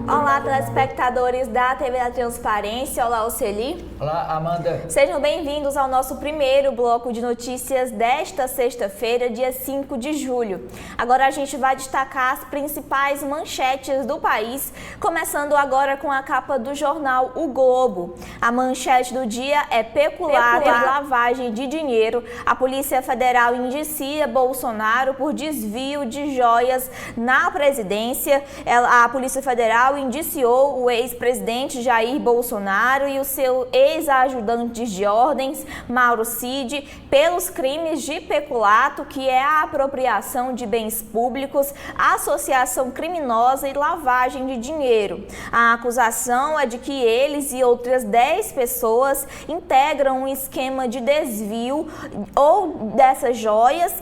Olá, telespectadores da TV da Transparência. Olá, Oceli. Olá, Amanda. Sejam bem-vindos ao nosso primeiro bloco de notícias desta sexta-feira, dia 5 de julho. Agora a gente vai destacar as principais manchetes do país, começando agora com a capa do jornal O Globo. A manchete do dia é peculato e lavagem de dinheiro. A Polícia Federal indicia Bolsonaro por desvio de joias na presidência. A Polícia Federal indiciou o ex-presidente Jair Bolsonaro e o seu ex-ajudantes de ordens, Mauro Cid, pelos crimes de peculato, que é a apropriação de bens públicos, associação criminosa e lavagem de dinheiro. A acusação é de que eles e outras 10 pessoas integram um esquema de desvio ou dessas joias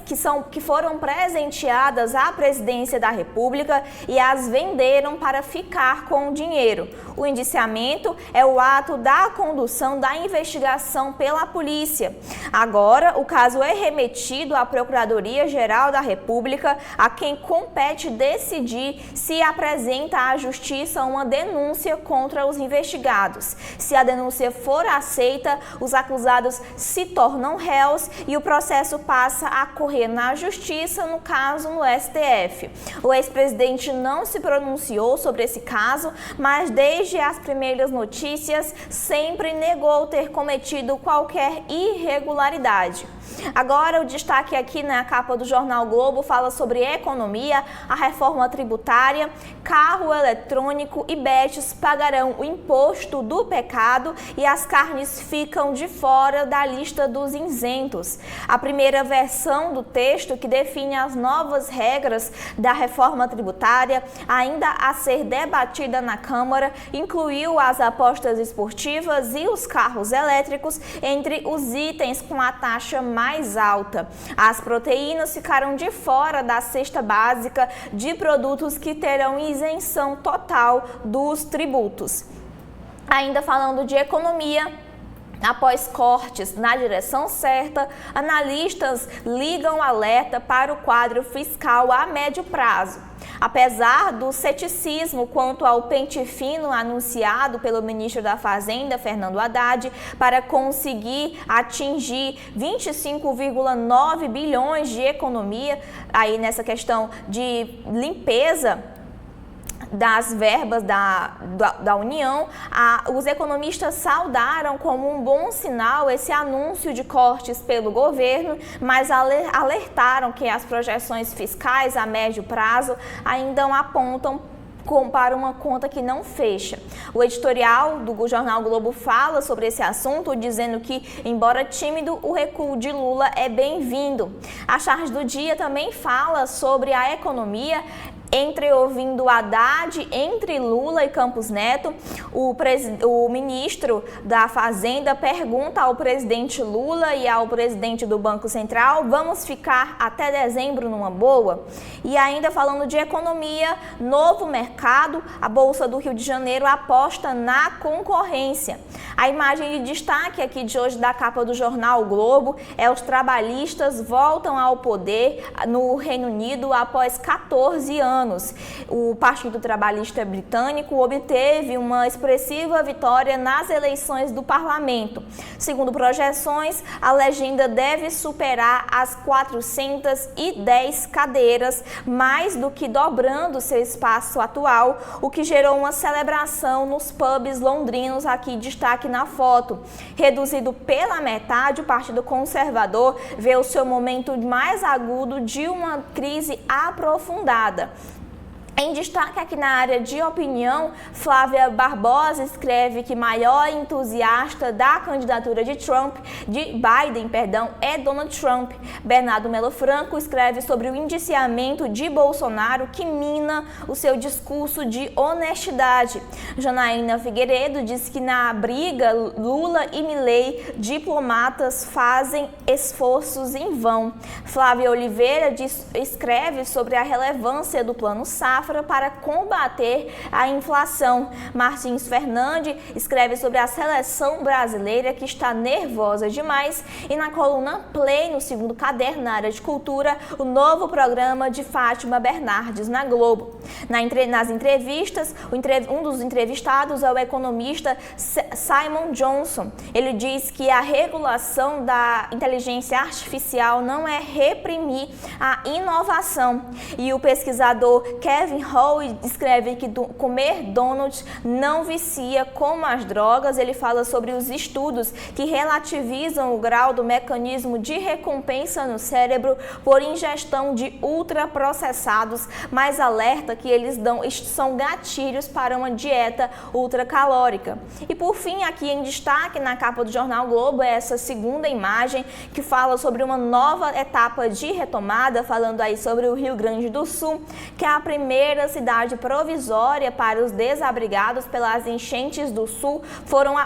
que foram presenteadas à presidência da República e as venderam para ficar com o dinheiro. O indiciamento é o ato da condução da investigação pela polícia. Agora, o caso é remetido à Procuradoria-Geral da República, a quem compete decidir se apresenta à Justiça uma denúncia contra os investigados. Se a denúncia for aceita, os acusados se tornam réus e o processo passa a correr na Justiça, no caso no STF. O ex-presidente não se pronunciou sobre esse caso, mas desde as primeiras notícias sempre negou ter cometido qualquer irregularidade. Agora o destaque aqui na capa do jornal Globo fala sobre economia, a reforma tributária, carro eletrônico e bets pagarão o imposto do pecado e as carnes ficam de fora da lista dos isentos. A primeira versão do texto, que define as novas regras da reforma tributária, ainda a ser debatida na Câmara, incluiu as apostas esportivas e os carros elétricos entre os itens com a taxa mais alta. As proteínas ficaram de fora da cesta básica de produtos que terão isenção total dos tributos. Ainda falando de economia, após cortes na direção certa, analistas ligam alerta para o quadro fiscal a médio prazo. Apesar do ceticismo quanto ao pente fino anunciado pelo ministro da Fazenda, Fernando Haddad, para conseguir atingir 25,9 bilhões de economia, aí nessa questão de limpeza das verbas da União, os economistas saudaram como um bom sinal esse anúncio de cortes pelo governo, mas alertaram que as projeções fiscais a médio prazo ainda apontam para uma conta que não fecha. O editorial do jornal Globo fala sobre esse assunto, dizendo que, embora tímido, o recuo de Lula é bem-vindo. A charge do dia também fala sobre a economia, ouvindo Haddad, entre Lula e Campos Neto. O ministro da Fazenda pergunta ao presidente Lula e ao presidente do Banco Central: vamos ficar até dezembro numa boa? E ainda falando de economia, novo mercado, a Bolsa do Rio de Janeiro aposta na concorrência. A imagem de destaque aqui de hoje da capa do jornal o Globo é: os trabalhistas voltam ao poder no Reino Unido após 14 anos. O Partido Trabalhista Britânico obteve uma expressiva vitória nas eleições do parlamento. Segundo projeções, a legenda deve superar as 410 cadeiras, mais do que dobrando seu espaço atual, o que gerou uma celebração nos pubs londrinos, aqui destaque na foto. Reduzido pela metade, o Partido Conservador vê o seu momento mais agudo de uma crise aprofundada. Em destaque aqui na área de opinião, Flávia Barbosa escreve que maior entusiasta da candidatura de Biden, é Donald Trump. Bernardo Melo Franco escreve sobre o indiciamento de Bolsonaro, que mina o seu discurso de honestidade. Janaína Figueiredo diz que na briga Lula e Milei, diplomatas fazem esforços em vão. Flávia Oliveira escreve sobre a relevância do Plano Safra safra para combater a inflação. Martins Fernandes escreve sobre a seleção brasileira que está nervosa demais e na coluna Play, no segundo caderno, na área de cultura, o novo programa de Fátima Bernardes na Globo. Nas entrevistas, um dos entrevistados é o economista Simon Johnson. Ele diz que a regulação da inteligência artificial não é reprimir a inovação. E o pesquisador Kevin Hall escreve que comer donuts não vicia como as drogas. Ele fala sobre os estudos que relativizam o grau do mecanismo de recompensa no cérebro por ingestão de ultraprocessados, mas alerta que eles são gatilhos para uma dieta ultracalórica. E por fim, aqui em destaque na capa do Jornal Globo é essa segunda imagem que fala sobre uma nova etapa de retomada, falando aí sobre o Rio Grande do Sul, que é a primeira cidade provisória para os desabrigados pelas enchentes do Sul,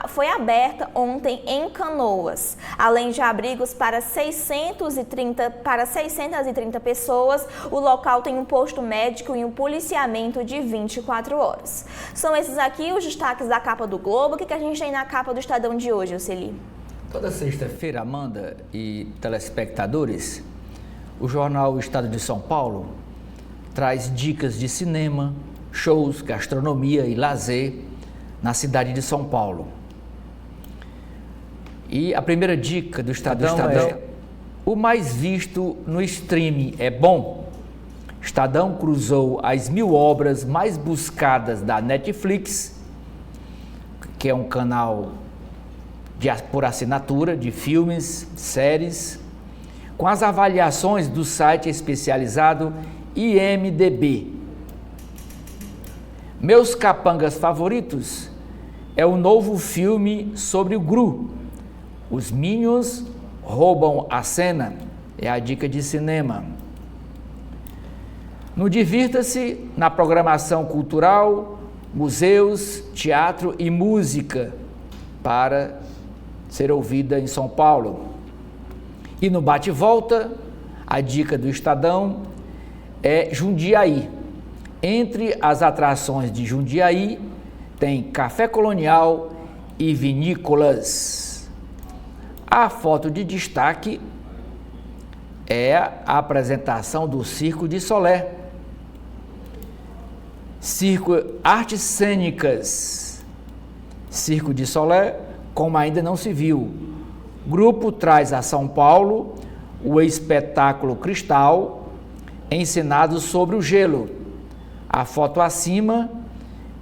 foi aberta ontem em Canoas. Além de abrigos para 630 pessoas, o local tem um posto médico e um policiamento de 24 horas. São esses aqui os destaques da capa do Globo. O que a gente tem na capa do Estadão de hoje, Oceli? Toda sexta-feira, Amanda e telespectadores, o jornal Estado de São Paulo traz dicas de cinema, shows, gastronomia e lazer na cidade de São Paulo. E a primeira dica do Estadão é: o mais visto no streaming é bom? Estadão cruzou as 1000 obras mais buscadas da Netflix, que é um canal por assinatura de filmes, séries, com as avaliações do site especializado IMDb. Meus capangas favoritos é o novo filme sobre o Gru. Os Minions roubam a cena. É a dica de cinema. No Divirta-se, na programação cultural, museus, teatro e música para ser ouvida em São Paulo. E no Bate-Volta, a dica do Estadão é Jundiaí. Entre as atrações de Jundiaí tem Café Colonial e vinícolas. A foto de destaque é a apresentação do Circo de Solé. Circo Artes Cênicas. Circo de Solé, como ainda não se viu. Grupo traz a São Paulo o espetáculo Cristal, encenado sobre o gelo. A foto acima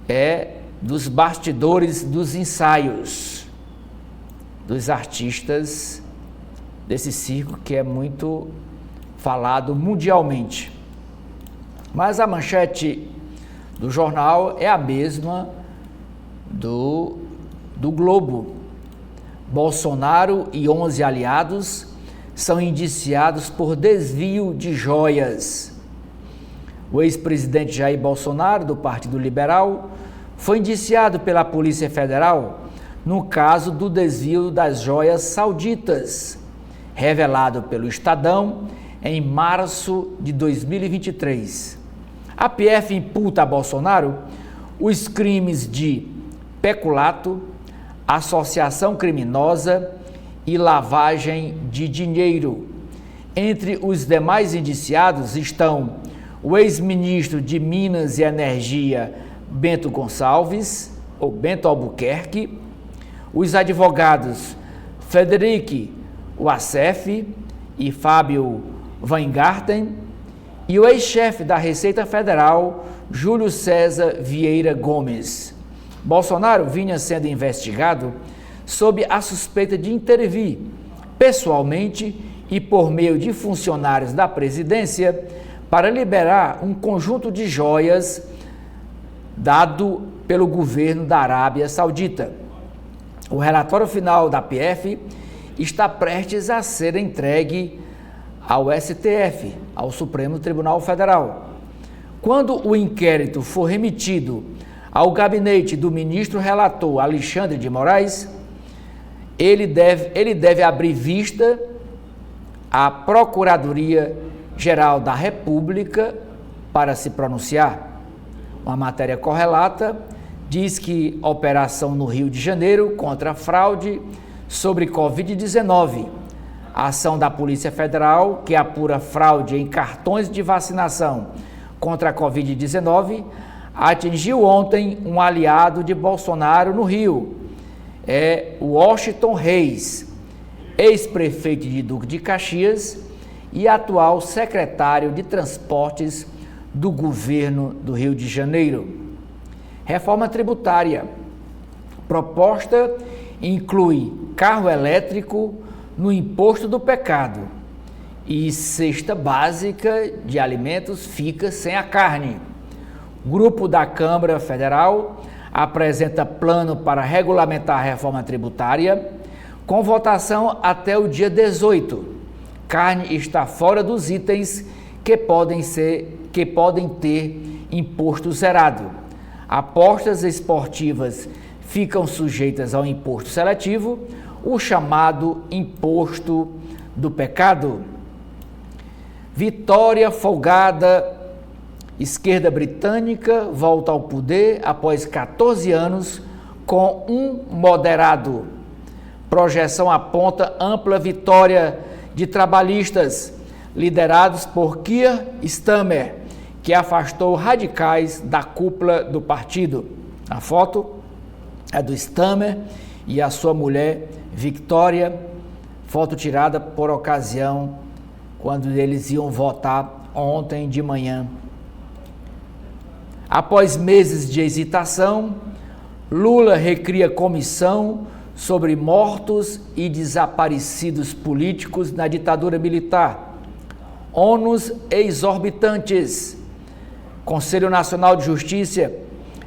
é dos bastidores dos ensaios dos artistas desse circo que é muito falado mundialmente. Mas a manchete do jornal é a mesma do Globo. Bolsonaro e 11 aliados são indiciados por desvio de joias. O ex-presidente Jair Bolsonaro, do Partido Liberal, foi indiciado pela Polícia Federal no caso do desvio das joias sauditas, revelado pelo Estadão em março de 2023. A PF imputa a Bolsonaro os crimes de peculato, associação criminosa e lavagem de dinheiro. Entre os demais indiciados estão o ex-ministro de Minas e Energia, Bento Gonçalves, ou Bento Albuquerque, os advogados Frederic Wassef e Fábio Weingarten e o ex-chefe da Receita Federal, Júlio César Vieira Gomes. Bolsonaro vinha sendo investigado sob a suspeita de intervir pessoalmente e por meio de funcionários da presidência para liberar um conjunto de joias dado pelo governo da Arábia Saudita. O relatório final da PF está prestes a ser entregue ao STF, ao Supremo Tribunal Federal. Quando o inquérito for remetido ao gabinete do ministro relator Alexandre de Moraes, ele deve abrir vista à Procuradoria-Geral da República para se pronunciar. Uma matéria correlata diz que operação no Rio de Janeiro contra a fraude sobre Covid-19. A ação da Polícia Federal, que apura fraude em cartões de vacinação contra a Covid-19, atingiu ontem um aliado de Bolsonaro no Rio, Washington Reis, ex-prefeito de Duque de Caxias e atual secretário de Transportes do governo do Rio de Janeiro. Reforma tributária. Proposta inclui carro elétrico no imposto do pecado e cesta básica de alimentos fica sem a carne. Grupo da Câmara Federal apresenta plano para regulamentar a reforma tributária com votação até o dia 18. Carne está fora dos itens que podem ter imposto zerado. Apostas esportivas ficam sujeitas ao imposto seletivo, o chamado imposto do pecado. Vitória folgada. Esquerda britânica volta ao poder após 14 anos com um moderado. Projeção aponta ampla vitória de trabalhistas liderados por Keir Starmer, que afastou radicais da cúpula do partido. A foto é do Starmer e a sua mulher Victoria, foto tirada por ocasião quando eles iam votar ontem de manhã. Após meses de hesitação, Lula recria comissão sobre mortos e desaparecidos políticos na ditadura militar. Ônus exorbitantes. Conselho Nacional de Justiça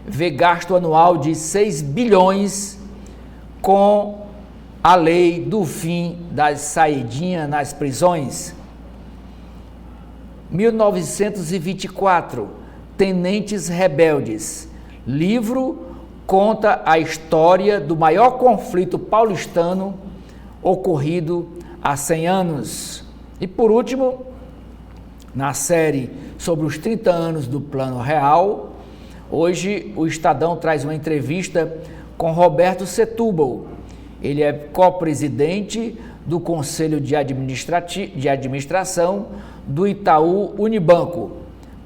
vê gasto anual de 6 bilhões com a lei do fim das saidinhas nas prisões. 1924. Tenentes Rebeldes. Livro conta a história do maior conflito paulistano ocorrido há 100 anos. E por último, na série sobre os 30 anos do Plano Real, hoje o Estadão traz uma entrevista com Roberto Setúbal. Ele é co-presidente do Conselho de Administração do Itaú Unibanco.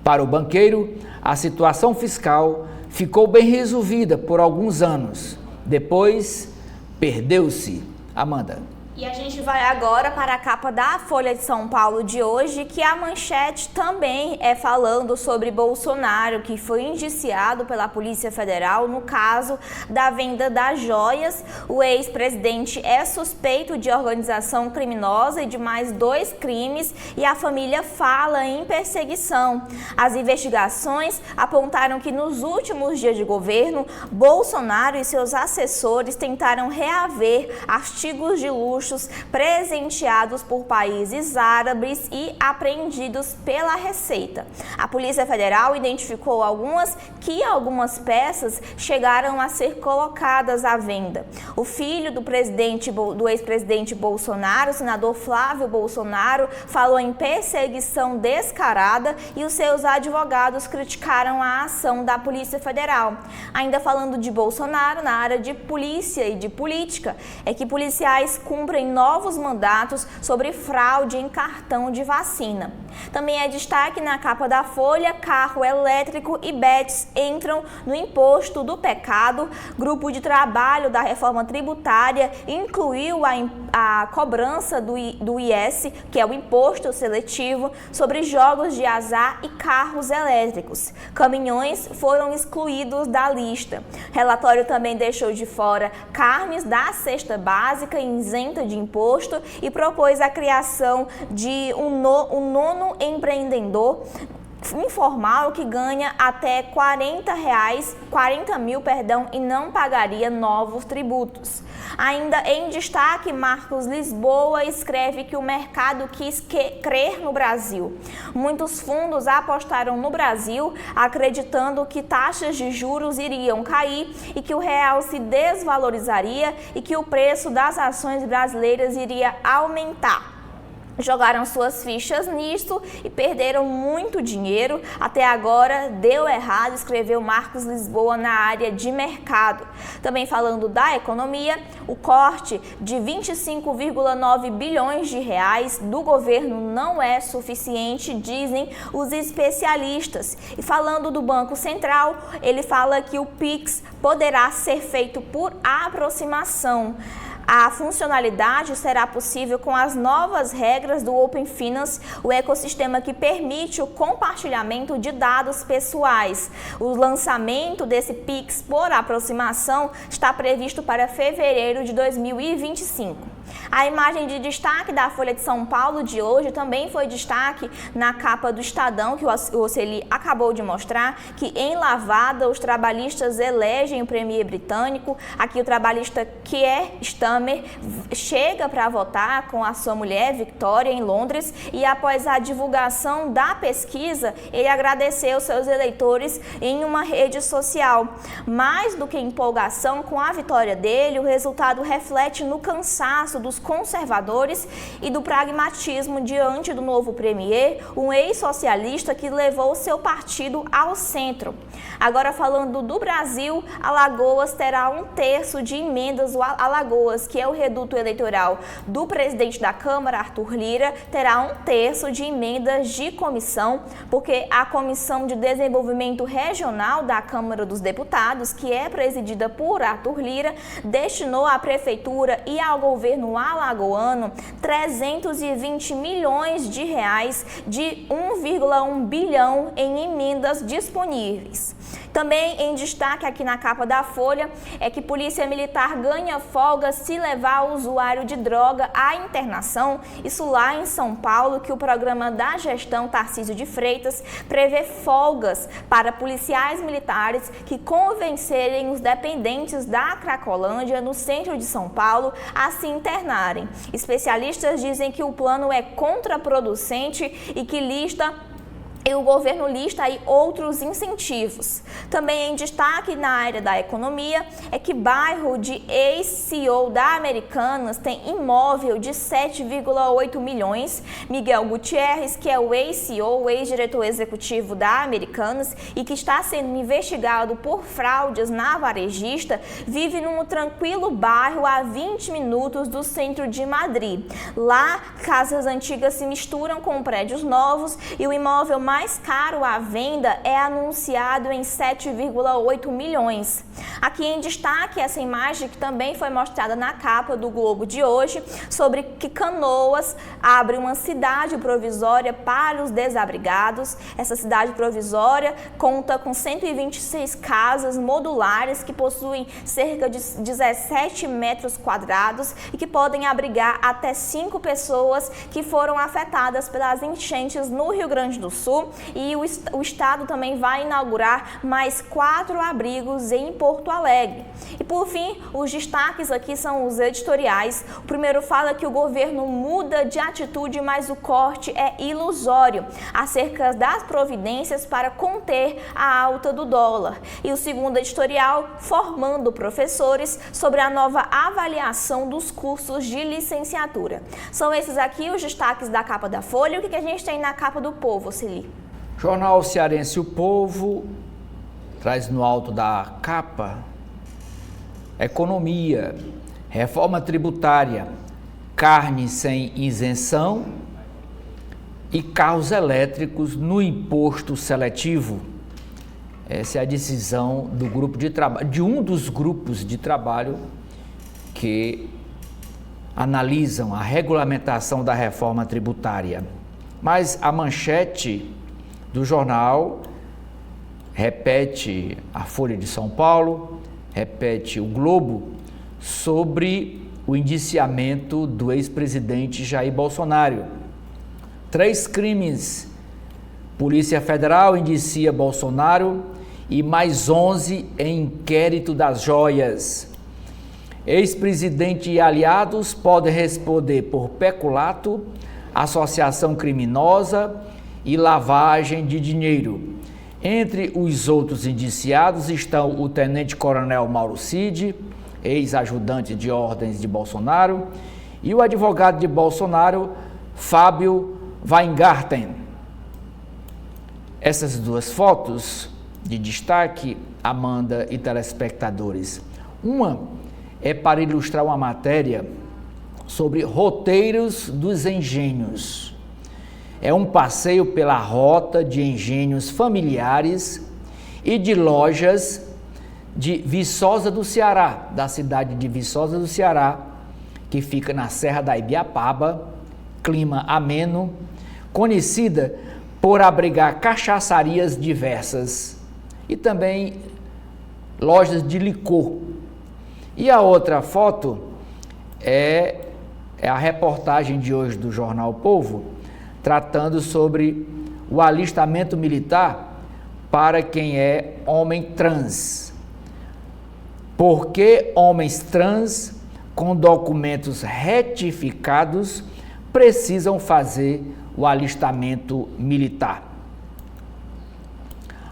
Para o banqueiro, a situação fiscal ficou bem resolvida por alguns anos. Depois, perdeu-se. Amanda. E a gente vai agora para a capa da Folha de São Paulo de hoje, que a manchete também é falando sobre Bolsonaro, que foi indiciado pela Polícia Federal no caso da venda das joias. O ex-presidente é suspeito de organização criminosa e de mais 2 crimes e a família fala em perseguição. As investigações apontaram que nos últimos dias de governo, Bolsonaro e seus assessores tentaram reaver artigos de luxo presenteados por países árabes e apreendidos pela Receita. A Polícia Federal identificou algumas peças chegaram a ser colocadas à venda. O filho do ex-presidente Bolsonaro, o senador Flávio Bolsonaro, falou em perseguição descarada e os seus advogados criticaram a ação da Polícia Federal. Ainda falando de Bolsonaro, na área de polícia e de política, é que policiais cumprem novos mandatos sobre fraude em cartão de vacina. Também é destaque na capa da Folha: carro elétrico e bets entram no imposto do pecado. Grupo de trabalho da reforma tributária incluiu a cobrança do IS, que é o imposto seletivo, sobre jogos de azar e carros elétricos. Caminhões foram excluídos da lista. Relatório também deixou de fora carnes da cesta básica isenta de imposto e propôs a criação de um nono empreendedor informal que ganha até R$40 mil, e não pagaria novos tributos. Ainda em destaque, Marcos Lisboa escreve que o mercado quis crer no Brasil. Muitos fundos apostaram no Brasil, acreditando que taxas de juros iriam cair e que o real se desvalorizaria e que o preço das ações brasileiras iria aumentar. jogaram suas fichas nisso e perderam muito dinheiro. Até agora deu errado, escreveu Marcos Lisboa na área de mercado. Também falando da economia, o corte de 25,9 bilhões de reais do governo não é suficiente, dizem os especialistas. E falando do Banco Central, ele fala que o Pix poderá ser feito por aproximação. A funcionalidade será possível com as novas regras do Open Finance, o ecossistema que permite o compartilhamento de dados pessoais. O lançamento desse Pix por aproximação está previsto para fevereiro de 2025. A imagem de destaque da Folha de São Paulo de hoje também foi destaque na capa do Estadão, que o Oceli acabou de mostrar, que em lavada os trabalhistas elegem o premier britânico. Aqui o trabalhista Keir Starmer chega para votar com a sua mulher, Victoria, em Londres, e após a divulgação da pesquisa, ele agradeceu seus eleitores em uma rede social. Mais do que empolgação com a vitória dele, o resultado reflete no cansaço dos conservadores e do pragmatismo diante do novo premier, um ex-socialista que levou seu partido ao centro. Agora falando do Brasil, Alagoas terá 1/3 de emendas. Alagoas, que é o reduto eleitoral do presidente da Câmara, Arthur Lira, terá 1/3 de emendas de comissão, porque a Comissão de Desenvolvimento Regional da Câmara dos Deputados, que é presidida por Arthur Lira, destinou à Prefeitura e ao governo alagoano 320 milhões de reais de 1,1 bilhão em emendas disponíveis. Também em destaque aqui na capa da Folha é que Polícia Militar ganha folga se levar o usuário de droga à internação. Isso lá em São Paulo, que o programa da gestão Tarcísio de Freitas prevê folgas para policiais militares que convencerem os dependentes da Cracolândia, no centro de São Paulo, a se internarem. Especialistas dizem que o plano é contraproducente e que o governo lista aí outros incentivos. Também em destaque na área da economia é que bairro de ex-CEO da Americanas tem imóvel de 7,8 milhões. Miguel Gutierrez, que é o ex-CEO, o ex-diretor executivo da Americanas e que está sendo investigado por fraudes na varejista, vive num tranquilo bairro a 20 minutos do centro de Madrid. Lá, casas antigas se misturam com prédios novos e o imóvel mais caro à venda é anunciado em 7,8 milhões. Aqui em destaque essa imagem que também foi mostrada na capa do Globo de hoje, sobre que Canoas abre uma cidade provisória para os desabrigados. Essa cidade provisória conta com 126 casas modulares que possuem cerca de 17 metros quadrados e que podem abrigar até 5 pessoas que foram afetadas pelas enchentes no Rio Grande do Sul. E o estado também vai inaugurar mais 4 abrigos em Porto Alegre. E por fim, os destaques aqui são os editoriais. O primeiro fala que o governo muda de atitude, mas o corte é ilusório, acerca das providências para conter a alta do dólar. E o segundo editorial, formando professores sobre a nova avaliação dos cursos de licenciatura. São esses aqui os destaques da capa da Folha. O que a gente tem na capa do Povo, Oceli? Jornal Cearense O Povo traz no alto da capa: economia, reforma tributária, carne sem isenção e carros elétricos no imposto seletivo. Essa é a decisão do grupo de trabalho, de um dos grupos de trabalho que analisam a regulamentação da reforma tributária. Mas a manchete do jornal repete a Folha de São Paulo, repete o Globo, sobre o indiciamento do ex-presidente Jair Bolsonaro. 3 crimes. Polícia Federal indicia Bolsonaro e mais 11 em inquérito das joias. Ex-presidente e aliados podem responder por peculato, associação criminosa e lavagem de dinheiro. Entre os outros indiciados estão o tenente-coronel Mauro Cid, ex-ajudante de ordens de Bolsonaro, e o advogado de Bolsonaro, Fábio Weingarten. Essas duas fotos de destaque, Amanda e telespectadores, uma é para ilustrar uma matéria sobre roteiros dos engenhos. É um passeio pela rota de engenhos familiares e de lojas de Viçosa do Ceará, da cidade de Viçosa do Ceará, que fica na Serra da Ibiapaba, clima ameno, conhecida por abrigar cachaçarias diversas e também lojas de licor. E a outra foto é a reportagem de hoje do Jornal O Povo, tratando sobre o alistamento militar para quem é homem trans. Por que homens trans com documentos retificados precisam fazer o alistamento militar?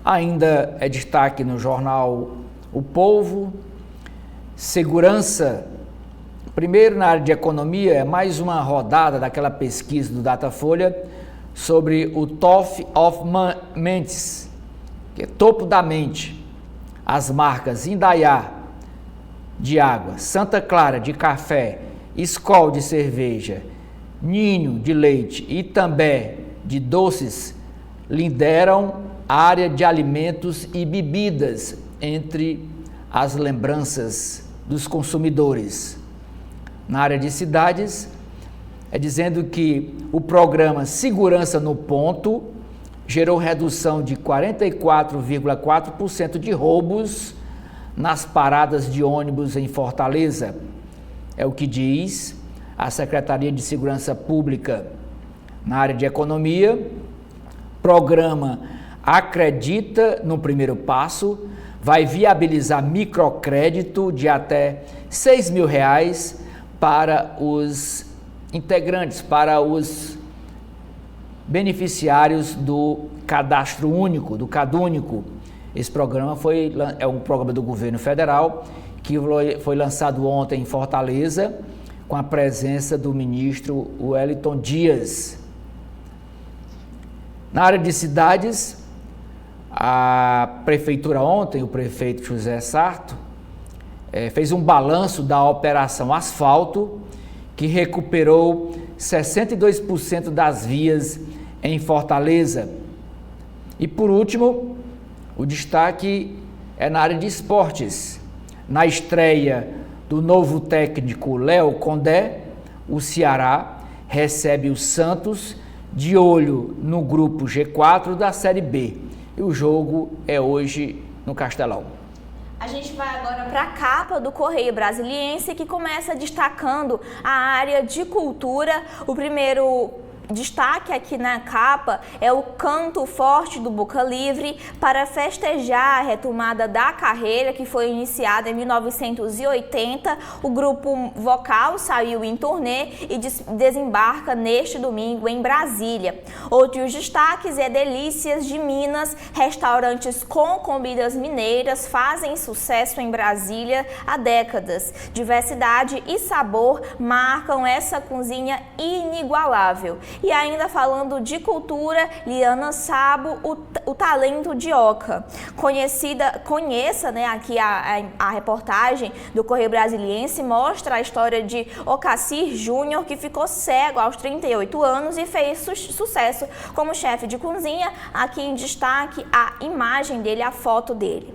Ainda é destaque no jornal O Povo, segurança. Primeiro, na área de economia, é mais uma rodada daquela pesquisa do Datafolha sobre o Top of Mentes, que é topo da mente. As marcas Indaiá de água, Santa Clara de café, Skol de cerveja, Ninho de leite e També de doces lideram a área de alimentos e bebidas entre as lembranças dos consumidores. Na área de cidades, é dizendo que o programa Segurança no Ponto gerou redução de 44,4% de roubos nas paradas de ônibus em Fortaleza. É o que diz a Secretaria de Segurança Pública. Na área de economia, programa Acredita no Primeiro Passo vai viabilizar microcrédito de até R$ 6.000 para os integrantes, para os beneficiários do Cadastro Único, do CadÚnico. Esse programa é um programa do governo federal que foi lançado ontem em Fortaleza, com a presença do ministro Wellington Dias. Na área de cidades, a prefeitura ontem, o prefeito José Sarto, fez um balanço da operação Asfalto, que recuperou 62% das vias em Fortaleza. E por último, o destaque é na área de esportes. Na estreia do novo técnico Léo Condé, o Ceará recebe o Santos de olho no grupo G4 da Série B. E o jogo é hoje no Castelão. A gente vai agora para a capa do Correio Brasiliense, que começa destacando a área de cultura. O primeiro destaque aqui na capa é o Canto Forte do Boca Livre para festejar a retomada da carreira que foi iniciada em 1980. O grupo vocal saiu em turnê e desembarca neste domingo em Brasília. Outros destaques é Delícias de Minas, restaurantes com comidas mineiras fazem sucesso em Brasília há décadas. Diversidade e sabor marcam essa cozinha inigualável. E ainda falando de cultura, Liana Sabo, o talento de Oca. Conheça, né, aqui a reportagem do Correio Brasiliense mostra a história de Ocacir Júnior, que ficou cego aos 38 anos e fez sucesso como chefe de cozinha. Aqui em destaque a imagem dele, a foto dele.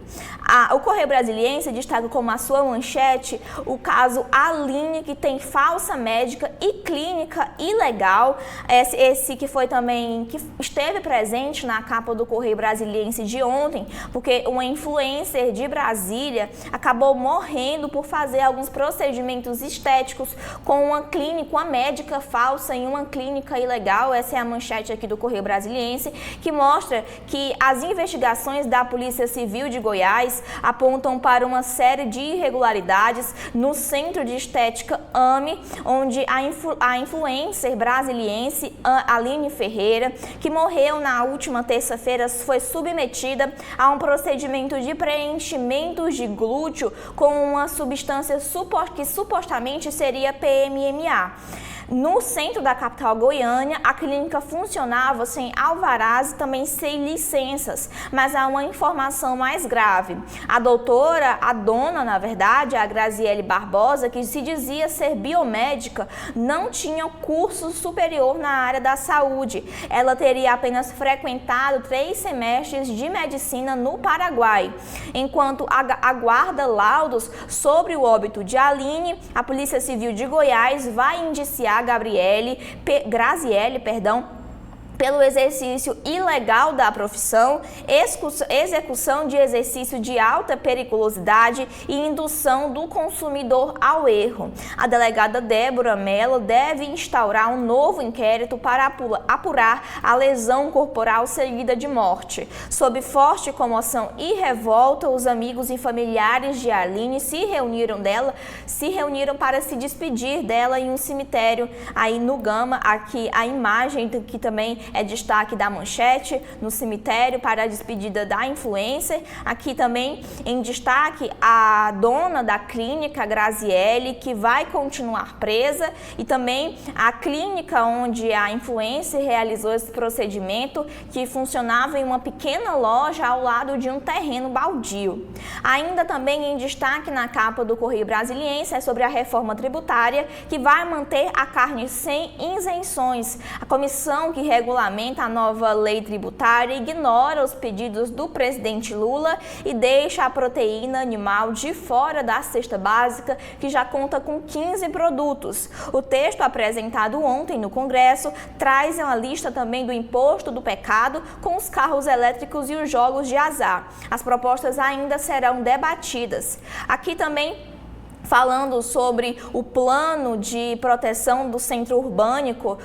O Correio Brasiliense destaca como a sua manchete o caso Aline, que tem falsa médica e clínica ilegal. Esse que foi também, que esteve presente na capa do Correio Brasiliense de ontem, porque uma influencer de Brasília acabou morrendo por fazer alguns procedimentos estéticos com uma médica falsa em uma clínica ilegal. Essa é a manchete aqui do Correio Brasiliense, que mostra que as investigações da Polícia Civil de Goiás apontam para uma série de irregularidades no Centro de Estética AME, onde a influencer brasiliense Aline Ferreira, que morreu na última terça-feira, foi submetida a um procedimento de preenchimento de glúteo com uma substância que supostamente seria PMMA. No centro da capital goiana, a clínica funcionava sem alvarás e também sem licenças, mas há uma informação mais grave. A dona, na verdade, a Graziele Barbosa, que se dizia ser biomédica, não tinha curso superior na área da saúde. Ela teria apenas frequentado 3 semestres de medicina no Paraguai. Enquanto aguarda laudos sobre o óbito de Aline, a Polícia Civil de Goiás vai indiciar Graziele, pelo exercício ilegal da profissão, execução de exercício de alta periculosidade e indução do consumidor ao erro. A delegada Débora Mello deve instaurar um novo inquérito para apurar a lesão corporal seguida de morte. Sob forte comoção e revolta, os amigos e familiares de Aline se reuniram para se despedir dela em um cemitério aí no Gama. Aqui a imagem que também é destaque da manchete, no cemitério para a despedida da influencer. Aqui também em destaque a dona da clínica, Graziele, que vai continuar presa, e também a clínica onde a influencer realizou esse procedimento, que funcionava em uma pequena loja ao lado de um terreno baldio. Ainda também em destaque na capa do Correio Brasiliense é sobre a reforma tributária, que vai manter a carne sem isenções. A comissão que regulamenta a nova lei tributária ignora os pedidos do presidente Lula e deixa a proteína animal de fora da cesta básica, que já conta com 15 produtos. O texto apresentado ontem no Congresso traz uma lista também do imposto do pecado com os carros elétricos e os jogos de azar. As propostas ainda serão debatidas. Aqui também falando sobre o plano de proteção do centro urbanístico,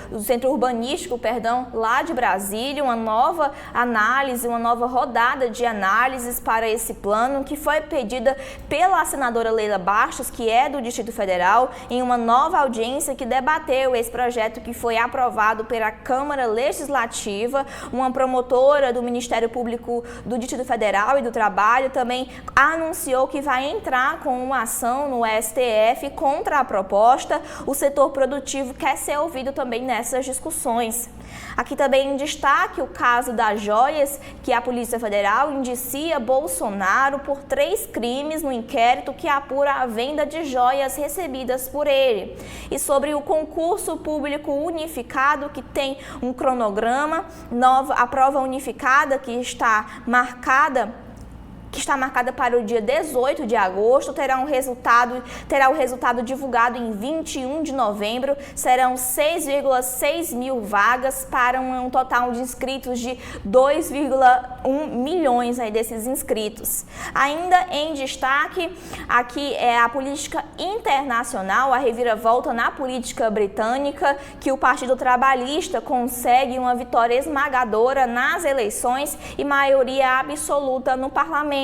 lá de Brasília, uma nova análise, uma nova rodada de análises para esse plano, que foi pedida pela senadora Leila Bastos, que é do Distrito Federal, em uma nova audiência que debateu esse projeto, que foi aprovado pela Câmara Legislativa. Uma promotora do Ministério Público do Distrito Federal e do Trabalho também anunciou que vai entrar com uma ação no STF contra a proposta. O setor produtivo quer ser ouvido também nessas discussões. Aqui também em destaque o caso das joias, que a Polícia Federal indicia Bolsonaro por 3 crimes no inquérito que apura a venda de joias recebidas por ele. E sobre o concurso público unificado, que tem um cronograma, a prova unificada que está marcada para o dia 18 de agosto, terá o resultado divulgado em 21 de novembro. Serão 6,6 mil vagas para um total de inscritos de 2,1 milhões desses inscritos. Ainda em destaque, aqui é a política internacional, a reviravolta na política britânica, que o Partido Trabalhista consegue uma vitória esmagadora nas eleições e maioria absoluta no parlamento.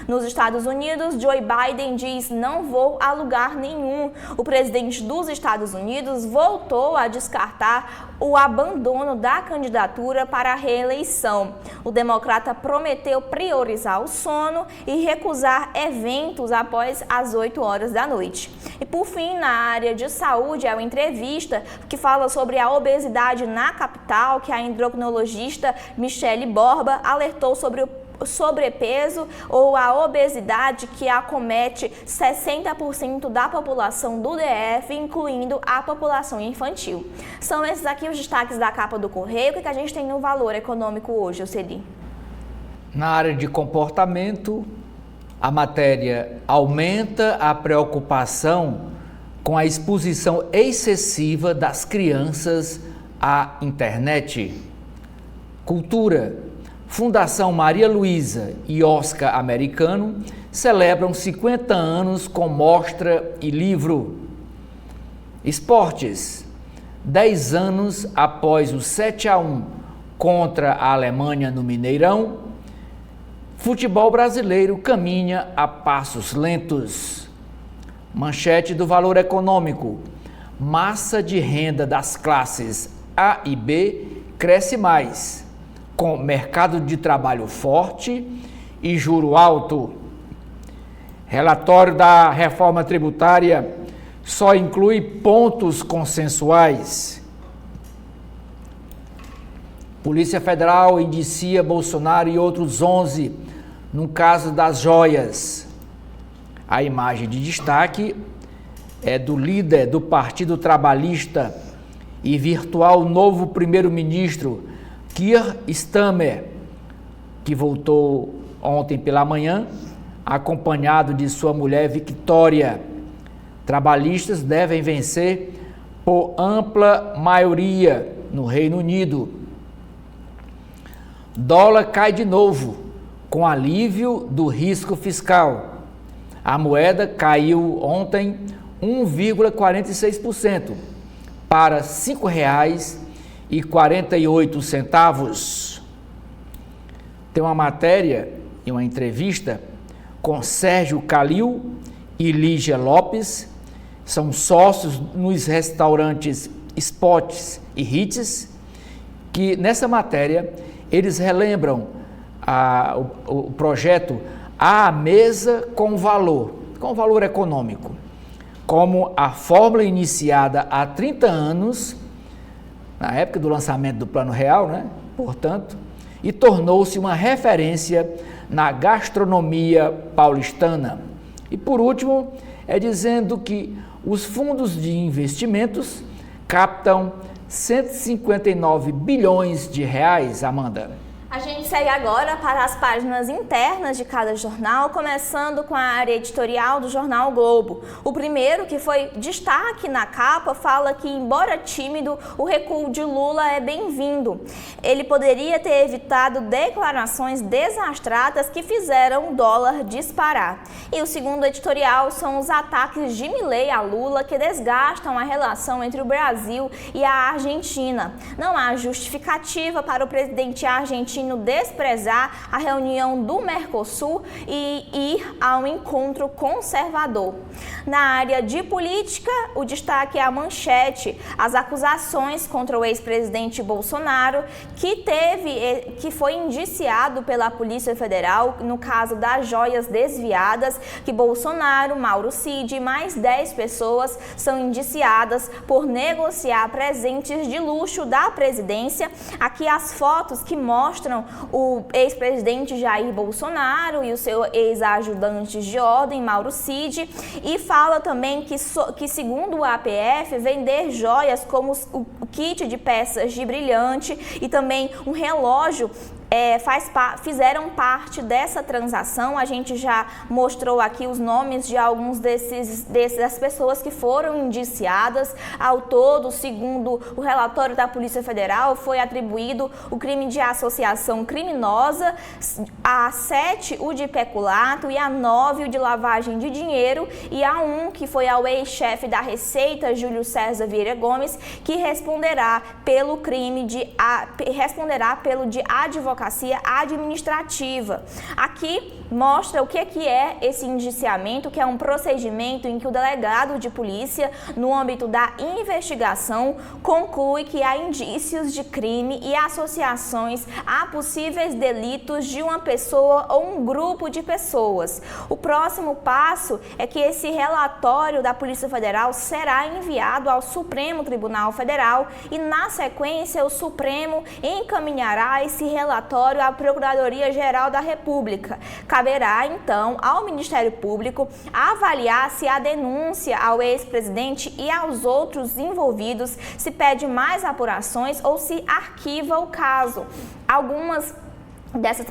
Nos Estados Unidos, Joe Biden diz: não vou a lugar nenhum. O presidente dos Estados Unidos voltou a descartar o abandono da candidatura para a reeleição. O democrata prometeu priorizar o sono e recusar eventos após as 8 horas da noite. E por fim, na área de saúde, é uma entrevista que fala sobre a obesidade na capital, que a endocrinologista Michele Borba alertou sobre o sobrepeso ou a obesidade, que acomete 60% da população do DF, incluindo a população infantil. São esses aqui os destaques da capa do Correio. O que a gente tem no Valor Econômico hoje, Oceli? Na área de comportamento, a matéria aumenta a preocupação com a exposição excessiva das crianças à internet. Cultura. Fundação Maria Luísa e Oscar Americano celebram 50 anos com mostra e livro. Esportes. 10 anos após o 7-1 contra a Alemanha no Mineirão, futebol brasileiro caminha a passos lentos. Manchete do Valor Econômico. Massa de renda das classes A e B cresce mais, com mercado de trabalho forte e juro alto. Relatório da reforma tributária só inclui pontos consensuais. Polícia Federal indicia Bolsonaro e outros 11 no caso das joias. A imagem de destaque é do líder do Partido Trabalhista e virtual novo primeiro-ministro Keir Starmer, que voltou ontem pela manhã, acompanhado de sua mulher Victoria. Trabalhistas devem vencer por ampla maioria no Reino Unido. Dólar cai de novo, com alívio do risco fiscal. A moeda caiu ontem 1,46% para R$ 5,48. Tem uma matéria e uma entrevista com Sérgio Calil e Lígia Lopes, são sócios nos restaurantes Spots e Hits, que nessa matéria eles relembram o projeto À Mesa com valor econômico, como a fórmula iniciada há 30 anos, na época do lançamento do Plano Real, portanto, e tornou-se uma referência na gastronomia paulistana. E por último, dizendo que os fundos de investimentos captam 159 bilhões de reais, Amanda. A gente segue agora para as páginas internas de cada jornal, começando com a área editorial do jornal o Globo. O primeiro, que foi destaque na capa, fala que, embora tímido, o recuo de Lula é bem-vindo. Ele poderia ter evitado declarações desastradas que fizeram o dólar disparar. E o segundo editorial são os ataques de Milei a Lula que desgastam a relação entre o Brasil e a Argentina. Não há justificativa para o presidente argentino desprezar a reunião do Mercosul e ir ao encontro conservador. Na área de política, o destaque é a manchete, as acusações contra o ex-presidente Bolsonaro, que foi indiciado pela Polícia Federal no caso das joias desviadas, que Bolsonaro, Mauro Cid e mais 10 pessoas são indiciadas por negociar presentes de luxo da presidência. Aqui as fotos que mostram o ex-presidente Jair Bolsonaro e o seu ex-ajudante de ordem, Mauro Cid, e fala também que segundo o APF, vender joias como o kit de peças de brilhante e também um relógio fizeram parte dessa transação. A gente já mostrou aqui os nomes de alguns das pessoas que foram indiciadas. Ao todo, segundo o relatório da Polícia Federal, foi atribuído o crime de associação criminosa, a 7 o de peculato e a 9 o de lavagem de dinheiro, e a 1 que foi ao ex-chefe da Receita, Júlio César Vieira Gomes, que responderá pelo de advocacia administrativa. Aqui mostra o que é esse indiciamento, que é um procedimento em que o delegado de polícia, no âmbito da investigação, conclui que há indícios de crime e associações a possíveis delitos de uma pessoa ou um grupo de pessoas. O próximo passo é que esse relatório da Polícia Federal será enviado ao Supremo Tribunal Federal e, na sequência, o Supremo encaminhará esse relatório à Procuradoria-Geral da República. Caberá, então, ao Ministério Público avaliar se a denúncia ao ex-presidente e aos outros envolvidos se pede mais apurações ou se arquiva o caso. Algumas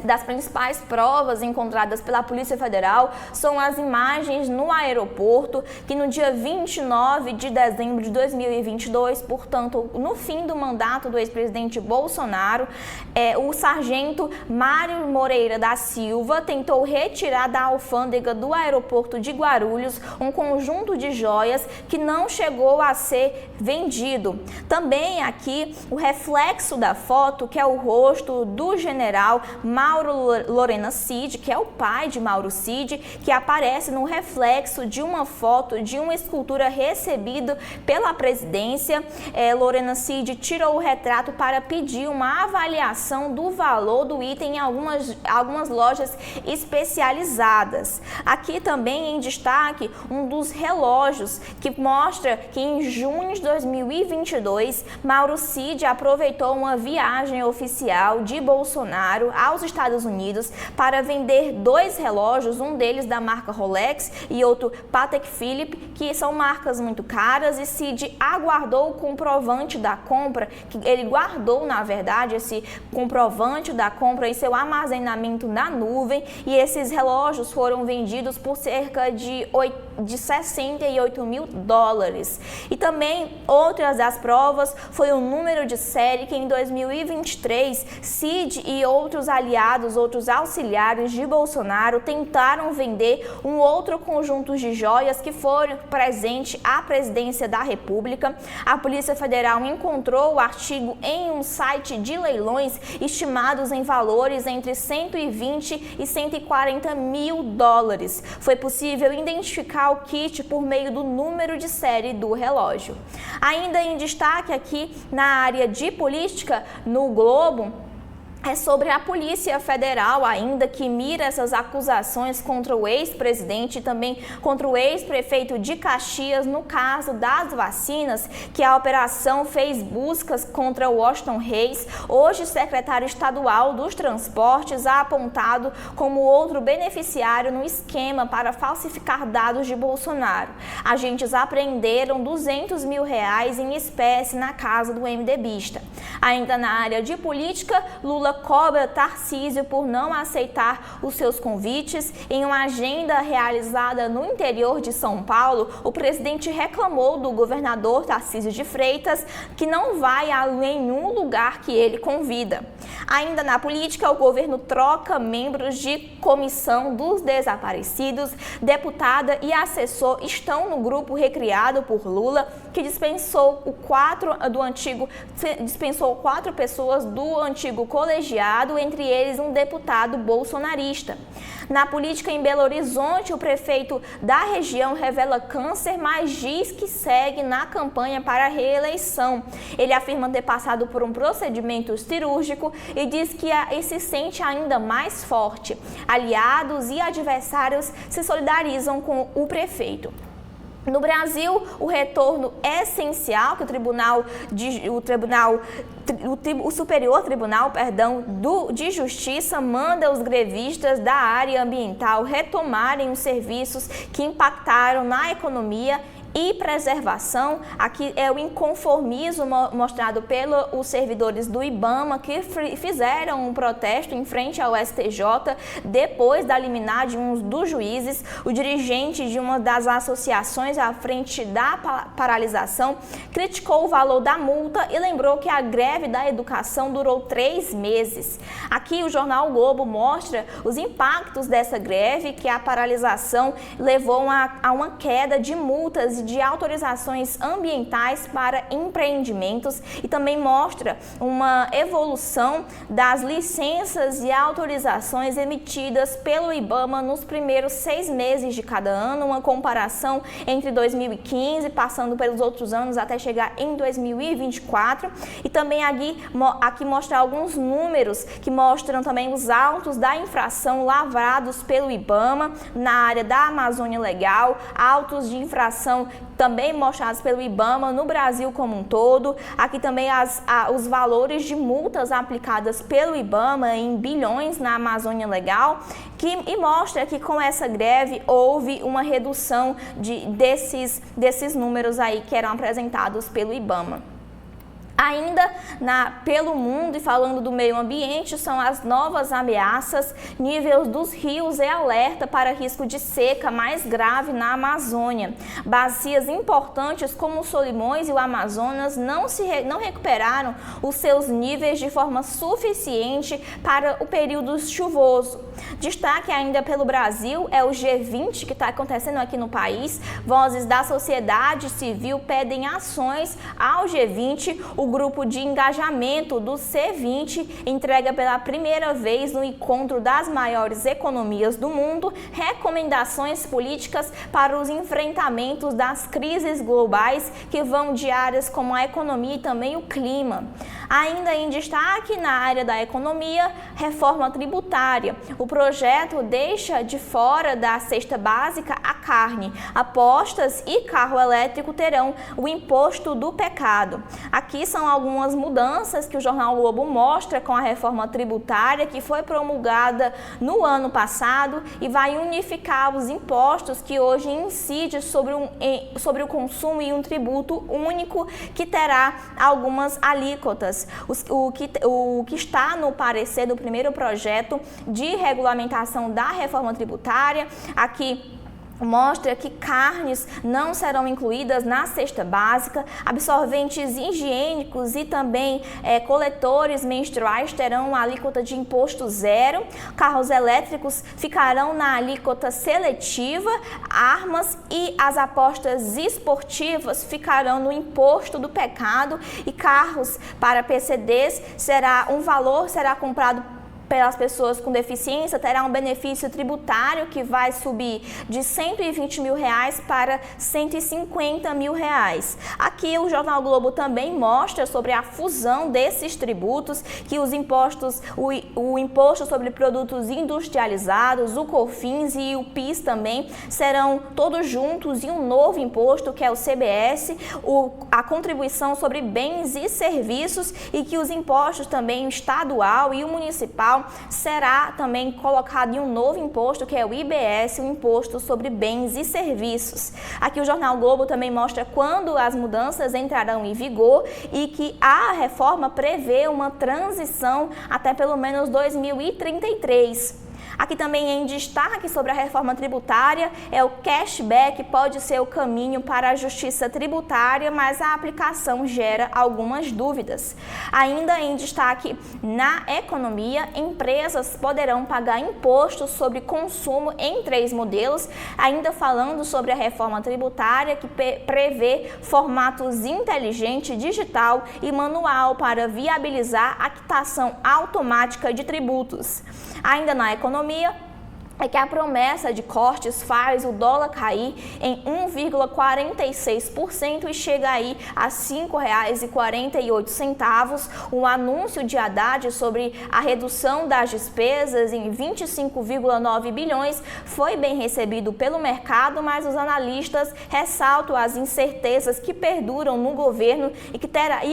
das principais provas encontradas pela Polícia Federal são as imagens no aeroporto, que no dia 29 de dezembro de 2022, portanto, no fim do mandato do ex-presidente Bolsonaro, o sargento Mário Moreira da Silva tentou retirar da alfândega do aeroporto de Guarulhos um conjunto de joias que não chegou a ser vendido. Também aqui o reflexo da foto, que é o rosto do general Mauro Lorena Cid, que é o pai de Mauro Cid, que aparece no reflexo de uma foto de uma escultura recebida pela presidência. Lorena Cid tirou o retrato para pedir uma avaliação do valor do item em algumas lojas especializadas. Aqui também em destaque um dos relógios que mostra que em junho de 2022, Mauro Cid aproveitou uma viagem oficial de Bolsonaro aos Estados Unidos para vender 2 relógios, um deles da marca Rolex e outro Patek Philippe, que são marcas muito caras, e Cid aguardou o comprovante da compra, que ele guardou, na verdade, esse comprovante da compra em seu armazenamento na nuvem, e esses relógios foram vendidos por cerca de 68 mil dólares. E também outras das provas foi o número de série que em 2023 Cid e outros aliados, outros auxiliares de Bolsonaro tentaram vender um outro conjunto de joias que foram presente à presidência da República. A Polícia Federal encontrou o artigo em um site de leilões estimados em valores entre 120 e 140 mil dólares. Foi possível identificar o kit por meio do número de série do relógio. Ainda em destaque aqui na área de política, no Globo, é sobre a Polícia Federal ainda, que mira essas acusações contra o ex-presidente e também contra o ex-prefeito de Caxias no caso das vacinas, que a operação fez buscas contra Washington Reis, hoje secretário estadual dos transportes, apontado como outro beneficiário no esquema para falsificar dados de Bolsonaro. Agentes apreenderam R$200 mil em espécie na casa do MDBista. Ainda na área de política, Lula cobra Tarcísio por não aceitar os seus convites. Em uma agenda realizada no interior de São Paulo, o presidente reclamou do governador Tarcísio de Freitas, que não vai a nenhum lugar que ele convida. Ainda na política, o governo troca membros de comissão dos desaparecidos. Deputada e assessor estão no grupo recriado por Lula, que dispensou 4 pessoas do antigo colegiado, entre eles um deputado bolsonarista. Na política em Belo Horizonte, o prefeito da região revela câncer, mas diz que segue na campanha para a reeleição. Ele afirma ter passado por um procedimento cirúrgico e diz que se sente ainda mais forte. Aliados e adversários se solidarizam com o prefeito. No Brasil, o retorno essencial que o Superior Tribunal de Justiça manda os grevistas da área ambiental retomarem os serviços que impactaram na economia e preservação. Aqui é o inconformismo mostrado pelos servidores do IBAMA, que fizeram um protesto em frente ao STJ depois da liminar de um dos juízes. O dirigente de uma das associações à frente da paralisação criticou o valor da multa e lembrou que a greve da educação durou 3 meses. Aqui o jornal o Globo mostra os impactos dessa greve, que a paralisação levou a uma queda de multas e de autorizações ambientais para empreendimentos, e também mostra uma evolução das licenças e autorizações emitidas pelo IBAMA nos primeiros 6 meses de cada ano, uma comparação entre 2015, passando pelos outros anos até chegar em 2024, e também aqui mostra alguns números que mostram também os autos da infração lavrados pelo IBAMA na área da Amazônia Legal, autos de infração também mostrados pelo IBAMA no Brasil como um todo. Aqui também os valores de multas aplicadas pelo IBAMA em bilhões na Amazônia Legal, e mostra que com essa greve houve uma redução desses números aí que eram apresentados pelo IBAMA. Ainda pelo mundo e falando do meio ambiente, são as novas ameaças. Níveis dos rios é alerta para risco de seca mais grave na Amazônia. Bacias importantes como o Solimões e o Amazonas não recuperaram os seus níveis de forma suficiente para o período chuvoso. Destaque ainda pelo Brasil é o G20 que está acontecendo aqui no país. Vozes da sociedade civil pedem ações ao G20. O grupo de engajamento do C20 entrega pela primeira vez no encontro das maiores economias do mundo recomendações políticas para os enfrentamentos das crises globais que vão de áreas como a economia e também o clima. Ainda em destaque na área da economia, reforma tributária. O projeto deixa de fora da cesta básica a carne. Apostas e carro elétrico terão o imposto do pecado. Aqui são algumas mudanças que o Jornal Globo mostra com a reforma tributária que foi promulgada no ano passado e vai unificar os impostos que hoje incidem sobre o consumo e um tributo único que terá algumas alíquotas. O que está no parecer do primeiro projeto de regulamentação da reforma tributária, aqui mostra que carnes não serão incluídas na cesta básica, absorventes higiênicos e também coletores menstruais terão uma alíquota de imposto zero, carros elétricos ficarão na alíquota seletiva, armas e as apostas esportivas ficarão no imposto do pecado e carros para PCDs será comprado pelas pessoas com deficiência, terá um benefício tributário que vai subir de R$120 mil para R$150 mil. Aqui o Jornal Globo também mostra sobre a fusão desses tributos, que os impostos, o imposto sobre produtos industrializados, o COFINS e o PIS também serão todos juntos em um novo imposto que é o CBS, a contribuição sobre bens e serviços, e que os impostos também o estadual e o municipal será também colocado em um novo imposto, que é o IBS, o Imposto sobre Bens e Serviços. Aqui o Jornal Globo também mostra quando as mudanças entrarão em vigor e que a reforma prevê uma transição até pelo menos 2033. Aqui também em destaque sobre a reforma tributária é o cashback pode ser o caminho para a justiça tributária, mas a aplicação gera algumas dúvidas. Ainda em destaque na economia, empresas poderão pagar impostos sobre consumo em 3 modelos, ainda falando sobre a reforma tributária que prevê formatos inteligente, digital e manual para viabilizar a quitação automática de tributos. Ainda na economia, é que a promessa de cortes faz o dólar cair em 1,46% e chega aí a R$ 5,48. O anúncio de Haddad sobre a redução das despesas em 25,9 bilhões foi bem recebido pelo mercado, mas os analistas ressaltam as incertezas que perduram no governo e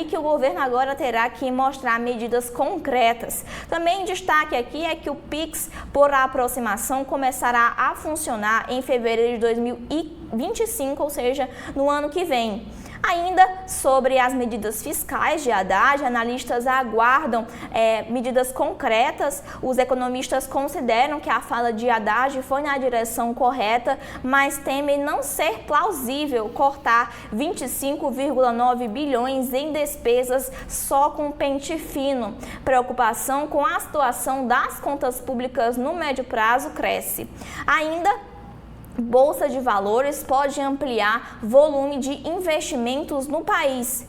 que o governo agora terá que mostrar medidas concretas. Também destaque aqui é que o PIX, por aproximação, começará a funcionar em fevereiro de 2025, ou seja, no ano que vem. Ainda sobre as medidas fiscais de Haddad, analistas aguardam medidas concretas. Os economistas consideram que a fala de Haddad foi na direção correta, mas temem não ser plausível cortar 25,9 bilhões em despesas só com pente fino. Preocupação com a situação das contas públicas no médio prazo cresce. Ainda Bolsa de Valores pode ampliar volume de investimentos no país.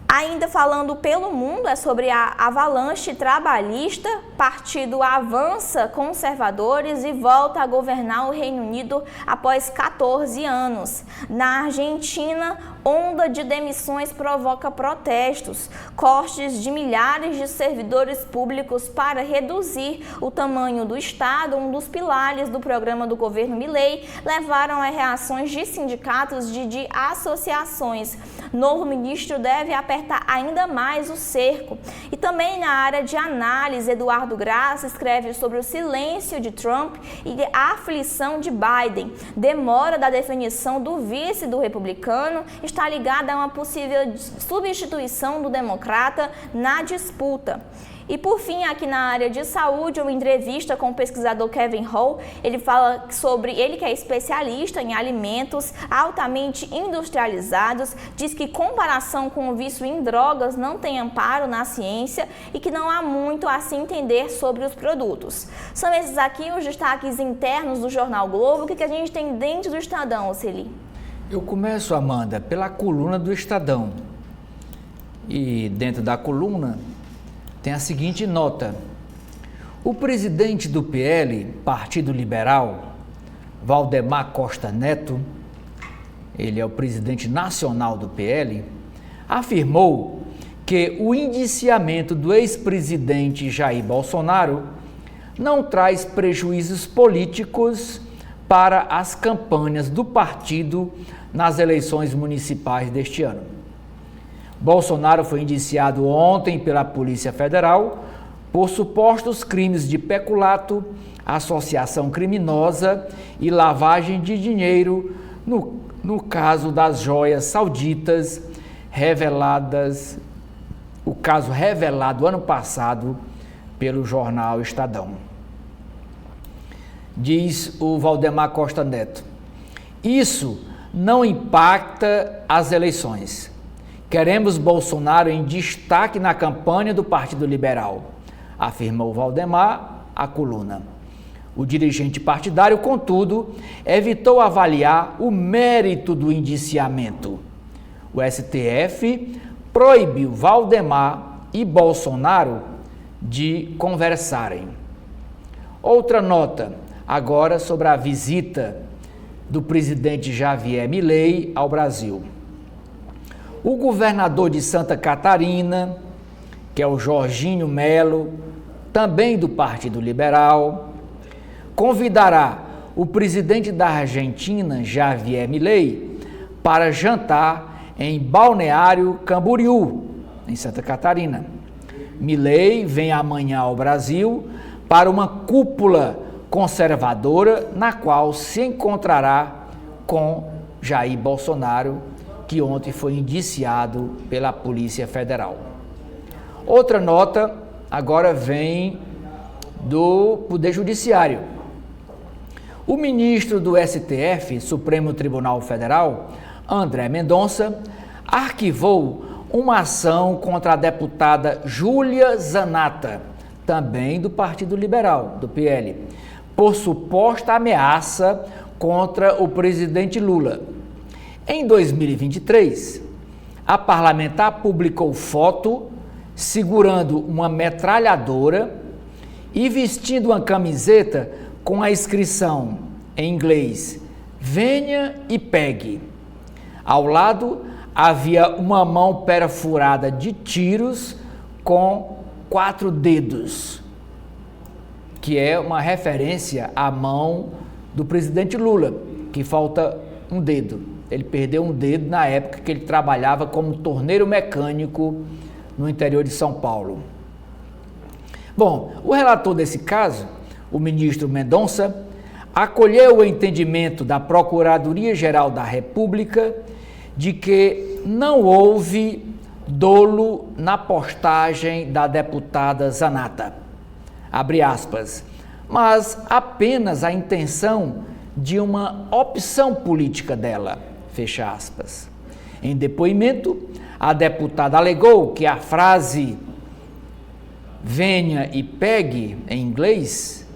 Ainda falando pelo mundo, é sobre a avalanche trabalhista. Partido avança conservadores e volta a governar o Reino Unido após 14 anos. Na Argentina, onda de demissões provoca protestos. Cortes de milhares de servidores públicos para reduzir o tamanho do Estado, um dos pilares do programa do governo Milei, levaram a reações de sindicatos e de associações. Novo ministro deve apertar ainda mais o cerco. E também na área de análise, Eduardo Graça escreve sobre o silêncio de Trump e a aflição de Biden. Demora da definição do vice do republicano está ligada a uma possível substituição do democrata na disputa. E por fim, aqui na área de saúde, uma entrevista com o pesquisador Kevin Hall, ele fala sobre, ele que é especialista em alimentos altamente industrializados, diz que comparação com o vício em drogas não tem amparo na ciência e que não há muito a se entender sobre os produtos. São esses aqui os destaques internos do Jornal Globo. O que a gente tem dentro do Estadão, Celi? Eu começo, Amanda, pela coluna do Estadão. E dentro da coluna tem a seguinte nota: o presidente do PL, Partido Liberal, Valdemar Costa Neto, ele é o presidente nacional do PL, afirmou que o indiciamento do ex-presidente Jair Bolsonaro não traz prejuízos políticos para as campanhas do partido nas eleições municipais deste ano. Bolsonaro foi indiciado ontem pela Polícia Federal por supostos crimes de peculato, associação criminosa e lavagem de dinheiro no caso das joias sauditas reveladas, o caso revelado ano passado pelo jornal Estadão. Diz o Valdemar Costa Neto: isso não impacta as eleições. Queremos Bolsonaro em destaque na campanha do Partido Liberal, afirmou Valdemar à coluna. O dirigente partidário, contudo, evitou avaliar o mérito do indiciamento. O STF proibiu Valdemar e Bolsonaro de conversarem. Outra nota, agora sobre a visita do presidente Javier Milei ao Brasil. O governador de Santa Catarina, que é o Jorginho Melo, também do Partido Liberal, convidará o presidente da Argentina, Javier Milei, para jantar em Balneário Camboriú, em Santa Catarina. Milei vem amanhã ao Brasil para uma cúpula conservadora na qual se encontrará com Jair Bolsonaro, que ontem foi indiciado pela Polícia Federal. Outra nota agora vem do Poder Judiciário. O ministro do STF, Supremo Tribunal Federal, André Mendonça, arquivou uma ação contra a deputada Júlia Zanatta, também do Partido Liberal, do PL, por suposta ameaça contra o presidente Lula. Em 2023, a parlamentar publicou foto segurando uma metralhadora e vestindo uma camiseta com a inscrição em inglês "Venha e pegue". Ao lado havia uma mão perfurada de tiros com 4 dedos, que é uma referência à mão do presidente Lula, que falta um dedo. Ele perdeu um dedo na época que ele trabalhava como torneiro mecânico no interior de São Paulo. Bom, o relator desse caso, o ministro Mendonça, acolheu o entendimento da Procuradoria-Geral da República de que não houve dolo na postagem da deputada Zanatta, abre aspas, mas apenas a intenção de uma opção política dela, fecha aspas. Em depoimento, a deputada alegou que a frase "venha e pegue", em inglês,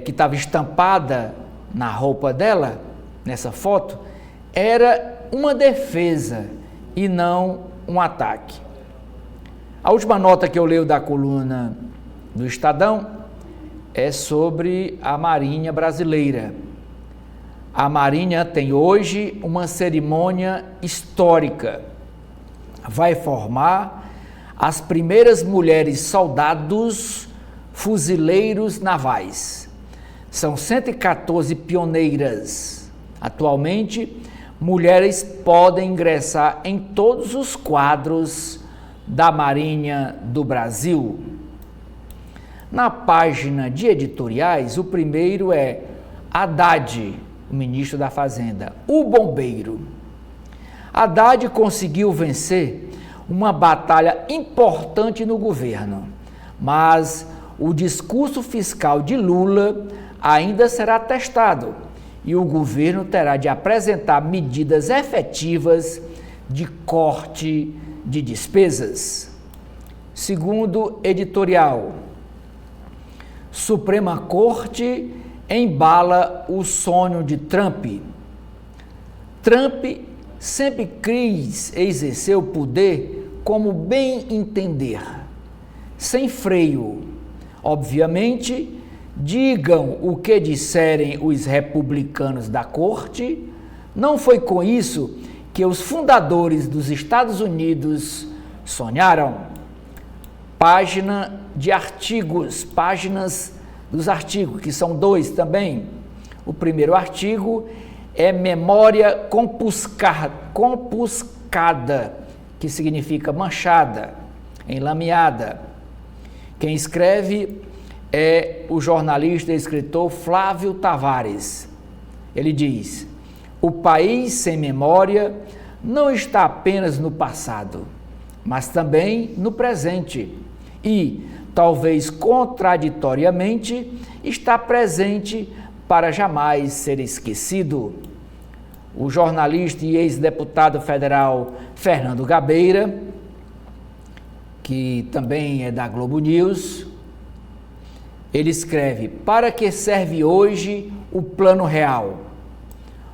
que estava estampada na roupa dela, nessa foto, era uma defesa e não um ataque. A última nota que eu leio da coluna do Estadão é sobre a Marinha Brasileira. A Marinha tem hoje uma cerimônia histórica. Vai formar as primeiras mulheres soldados fuzileiros navais. São 114 pioneiras. Atualmente, mulheres podem ingressar em todos os quadros da Marinha do Brasil. Na página de editoriais, o primeiro é Haddad, o ministro da Fazenda, o bombeiro. Haddad conseguiu vencer uma batalha importante no governo, mas o discurso fiscal de Lula ainda será testado e o governo terá de apresentar medidas efetivas de corte de despesas. Segundo editorial, Suprema Corte embala o sonho de Trump. Trump sempre quis exercer o poder como bem entender, sem freio. Obviamente, digam o que disserem os republicanos da corte, não foi com isso que os fundadores dos Estados Unidos sonharam. Páginas dos artigos, que são 2 também. O primeiro artigo é memória compuscada, que significa manchada, enlameada. Quem escreve é o jornalista e escritor Flávio Tavares. Ele diz: o país sem memória não está apenas no passado, mas também no presente e, talvez contraditoriamente, está presente para jamais ser esquecido. O jornalista e ex-deputado federal Fernando Gabeira, que também é da Globo News, ele escreve: para que serve hoje o Plano Real?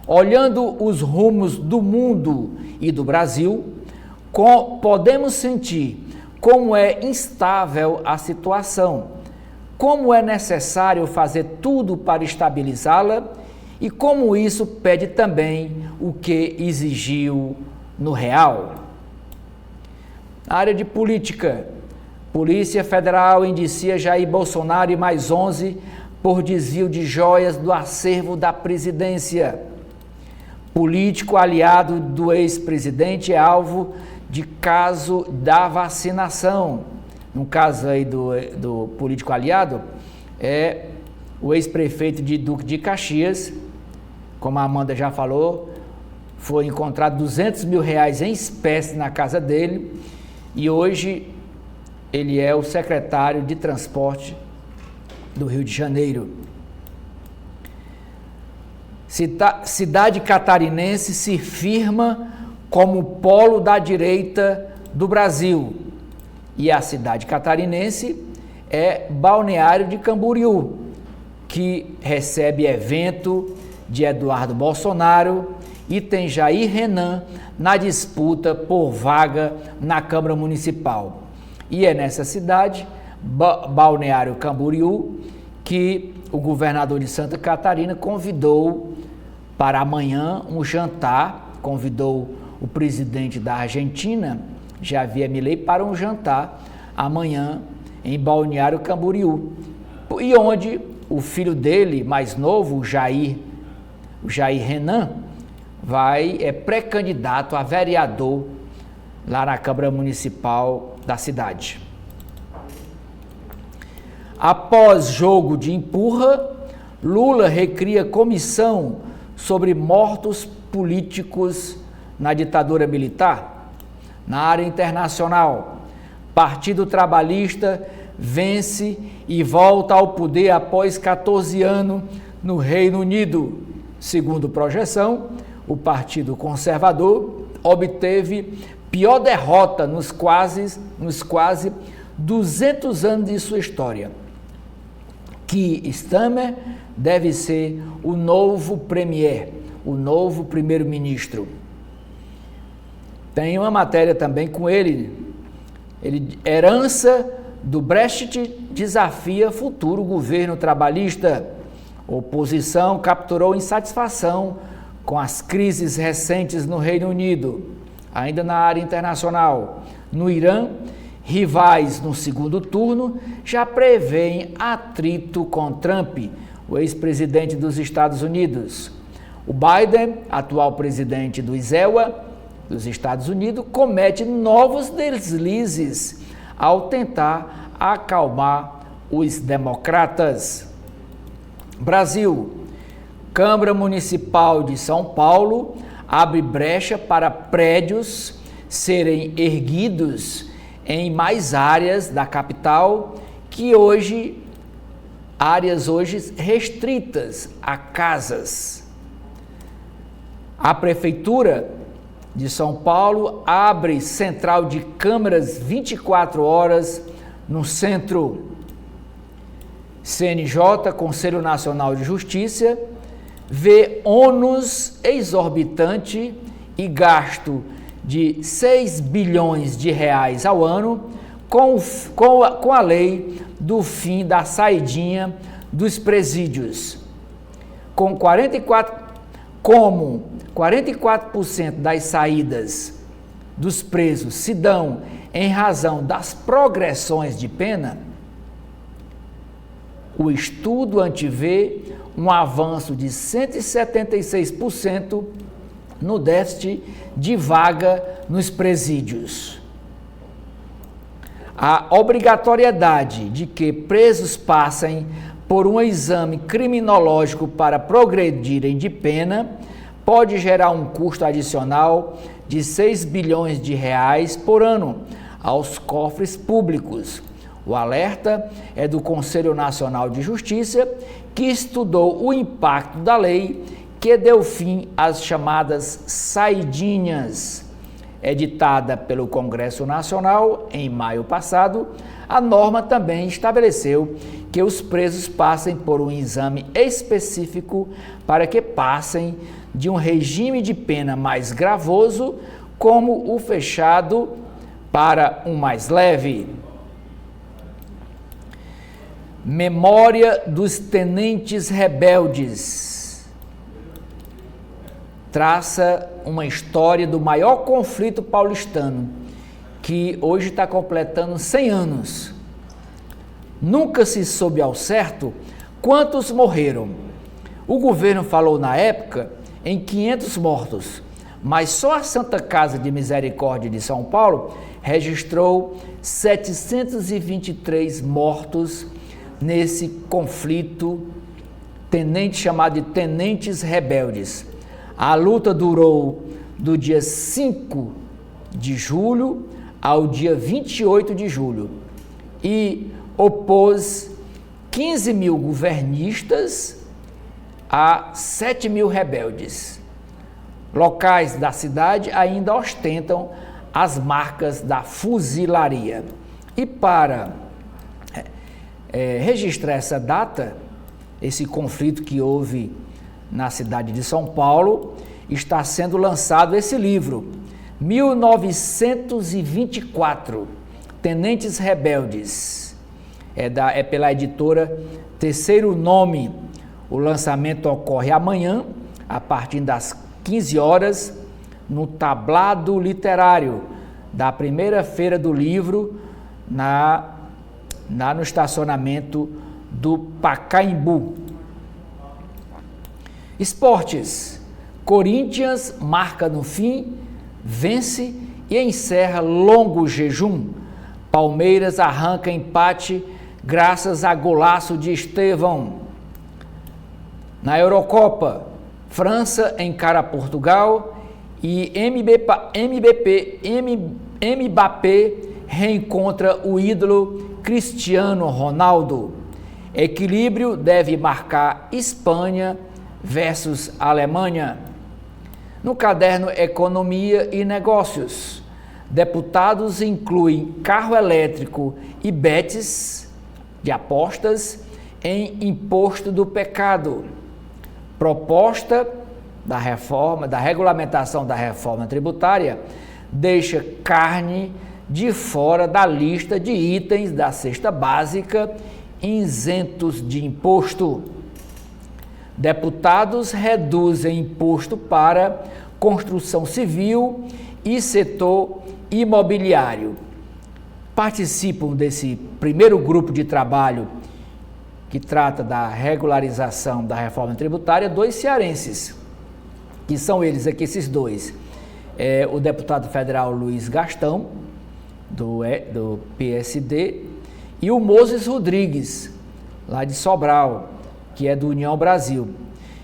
Olhando os rumos do mundo e do Brasil, podemos sentir como é instável a situação, como é necessário fazer tudo para estabilizá-la e como isso pede também o que exigiu no real. Na área de política, Polícia Federal indicia Jair Bolsonaro e mais 11 por desvio de joias do acervo da presidência. Político aliado do ex-presidente é alvo de caso da vacinação. No caso aí do político aliado, é o ex-prefeito de Duque de Caxias, como a Amanda já falou, foi encontrado R$200 mil em espécie na casa dele e hoje ele é o secretário de Transporte do Rio de Janeiro. Cidade catarinense se firma como polo da direita do Brasil. E a cidade catarinense é Balneário de Camboriú, que recebe evento de Eduardo Bolsonaro e tem Jair Renan na disputa por vaga na Câmara Municipal. E é nessa cidade, Balneário Camboriú, que o governador de Santa Catarina convidou para amanhã um jantar, convidou o presidente da Argentina, Javier Milei, para um jantar amanhã em Balneário Camboriú, e onde o filho dele, mais novo, o Jair Renan, é pré-candidato a vereador lá na Câmara Municipal da cidade. Após jogo de empurra, Lula recria comissão sobre mortos políticos na ditadura militar. Na área internacional, Partido Trabalhista vence e volta ao poder após 14 anos no Reino Unido. Segundo projeção, o Partido Conservador obteve pior derrota nos quase 200 anos de sua história. Keir Starmer deve ser o novo premier, o novo primeiro-ministro. Tem uma matéria também com ele, herança do Brexit desafia futuro governo trabalhista. Oposição capturou insatisfação com as crises recentes no Reino Unido. Ainda na área internacional, no Irã, rivais no segundo turno já prevêem atrito com Trump, o ex-presidente dos Estados Unidos. O Biden, atual presidente do ISEWA, dos Estados Unidos, comete novos deslizes ao tentar acalmar os democratas. Brasil, Câmara Municipal de São Paulo abre brecha para prédios serem erguidos em mais áreas da capital, que hoje, áreas hoje restritas a casas. A Prefeitura de São Paulo abre central de câmeras 24 horas no centro. CNJ, Conselho Nacional de Justiça, vê ônus exorbitante e gasto de 6 bilhões de reais ao ano com a lei do fim da saidinha dos presídios. Como 44% das saídas dos presos se dão em razão das progressões de pena, o estudo antevê um avanço de 176% no déficit de vaga nos presídios. A obrigatoriedade de que presos passem por um exame criminológico para progredirem de pena pode gerar um custo adicional de 6 bilhões de reais por ano aos cofres públicos. O alerta é do Conselho Nacional de Justiça, que estudou o impacto da lei que deu fim às chamadas saidinhas. Editada pelo Congresso Nacional em maio passado, a norma também estabeleceu que os presos passem por um exame específico para que passem de um regime de pena mais gravoso, como o fechado, para um mais leve. Memória dos tenentes rebeldes traça uma história do maior conflito paulistano, que hoje está completando 100 anos. Nunca se soube ao certo quantos morreram. O governo falou na época em 500 mortos, mas só a Santa Casa de Misericórdia de São Paulo registrou 723 mortos nesse conflito chamado de Tenentes Rebeldes. A luta durou do dia 5 de julho ao dia 28 de julho e opôs 15 mil governistas a 7 mil rebeldes. Locais da cidade ainda ostentam as marcas da fuzilaria. E para registrar essa data, esse conflito que houve na cidade de São Paulo, está sendo lançado esse livro, 1924, Tenentes Rebeldes, é pela editora Terceiro Nome. O lançamento ocorre amanhã, a partir das 15 horas, no Tablado Literário da primeira feira do livro, no estacionamento do Pacaembu. Esportes. Corinthians marca no fim, vence e encerra longo jejum. Palmeiras arranca empate graças a golaço de Estevão. Na Eurocopa, França encara Portugal e Mbappé reencontra o ídolo Cristiano Ronaldo. Equilíbrio deve marcar Espanha versus Alemanha. No caderno Economia e Negócios, deputados incluem carro elétrico e bets de apostas em imposto do pecado. Proposta da regulamentação da reforma tributária deixa carne de fora da lista de itens da cesta básica isentos de imposto. Deputados reduzem imposto para construção civil e setor imobiliário. Participam desse primeiro grupo de trabalho que trata da regularização da reforma tributária 2 cearenses, que são eles aqui, esses dois. O deputado federal Luiz Gastão, do PSD, e o Moses Rodrigues, lá de Sobral, que é do União Brasil.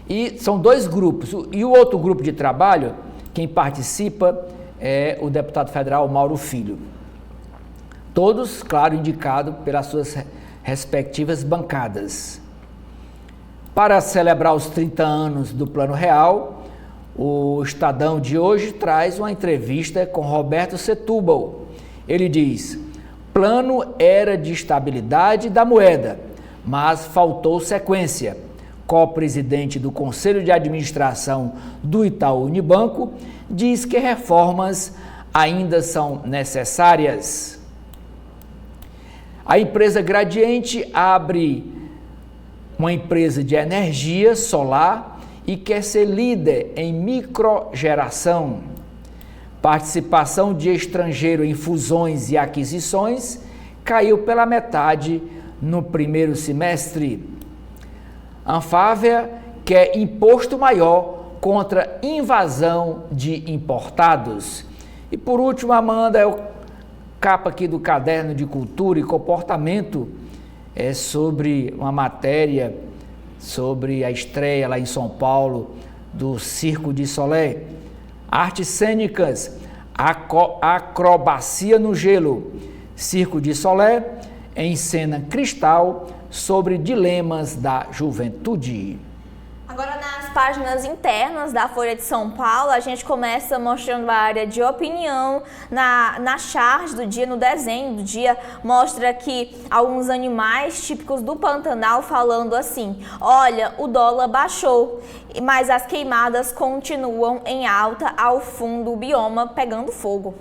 E são 2 grupos. E o outro grupo de trabalho, quem participa é o deputado federal Mauro Filho. Todos, claro, indicados pelas suas respectivas bancadas. Para celebrar os 30 anos do Plano Real, o Estadão de hoje traz uma entrevista com Roberto Setúbal. Ele diz: plano era de estabilidade da moeda, mas faltou sequência. Co-presidente do Conselho de Administração do Itaú Unibanco diz que reformas ainda são necessárias. A empresa Gradiente abre uma empresa de energia solar e quer ser líder em microgeração. Participação de estrangeiro em fusões e aquisições caiu pela metade no primeiro semestre. Anfávia quer imposto maior contra invasão de importados. E por último, Amanda, capa aqui do Caderno de Cultura e Comportamento, é sobre uma matéria sobre a estreia lá em São Paulo do Circo de Solé. Artes cênicas, acrobacia no gelo. Circo de Solé encena Cristal sobre dilemas da juventude. Agora, nas páginas internas da Folha de São Paulo, a gente começa mostrando a área de opinião. Na charge do dia, no desenho do dia, mostra aqui alguns animais típicos do Pantanal falando assim: olha, o dólar baixou, mas as queimadas continuam em alta ao fundo, o bioma pegando fogo.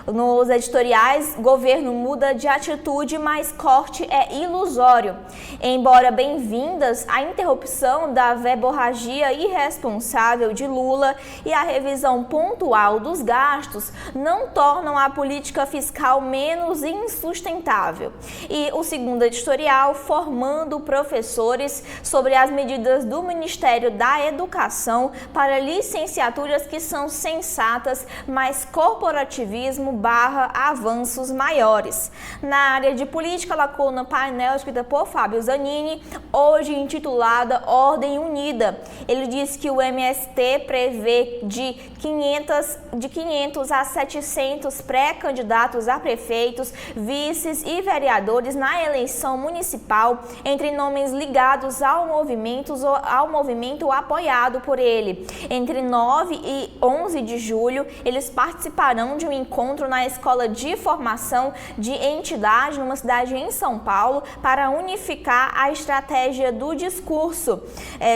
Nos editoriais, governo muda de atitude, mas corte é ilusório. Embora bem-vindas, a interrupção da verborragia irresponsável de Lula e a revisão pontual dos gastos não tornam a política fiscal menos insustentável. E o segundo editorial, formando professores sobre as medidas do Ministério da Educação para licenciaturas que são sensatas, mas corporativismo barra avanços maiores. Na área de política, lacuna painel escrita por Fábio Zanini, hoje intitulada Ordem Unida. Ele diz que o MST prevê de 500 a 700 pré-candidatos a prefeitos, vices e vereadores na eleição municipal, entre nomes ligados ao movimento apoiado por ele. Entre 9 e 11 de julho, eles participarão de um encontro na Escola de Formação de Entidade, numa cidade em São Paulo, para unificar a estratégia do discurso.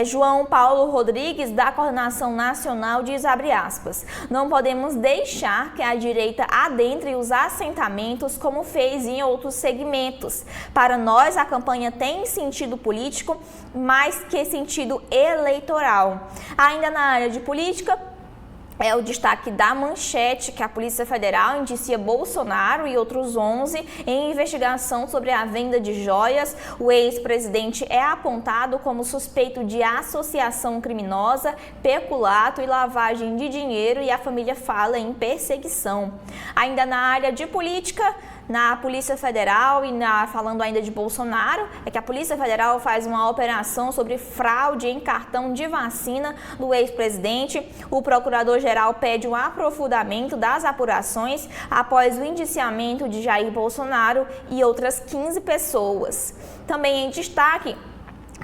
João Paulo Rodrigues, da Coordenação Nacional, diz, abre aspas, não podemos deixar que a direita adentre os assentamentos como fez em outros segmentos. Para nós, a campanha tem sentido político mais que sentido eleitoral. Ainda na área de política, é o destaque da manchete que a Polícia Federal indicia Bolsonaro e outros 11 em investigação sobre a venda de joias. O ex-presidente é apontado como suspeito de associação criminosa, peculato e lavagem de dinheiro, e a família fala em perseguição. Ainda na área de política, na Polícia Federal falando ainda de Bolsonaro, é que a Polícia Federal faz uma operação sobre fraude em cartão de vacina do ex-presidente. O procurador-geral pede um aprofundamento das apurações após o indiciamento de Jair Bolsonaro e outras 15 pessoas. Também em destaque,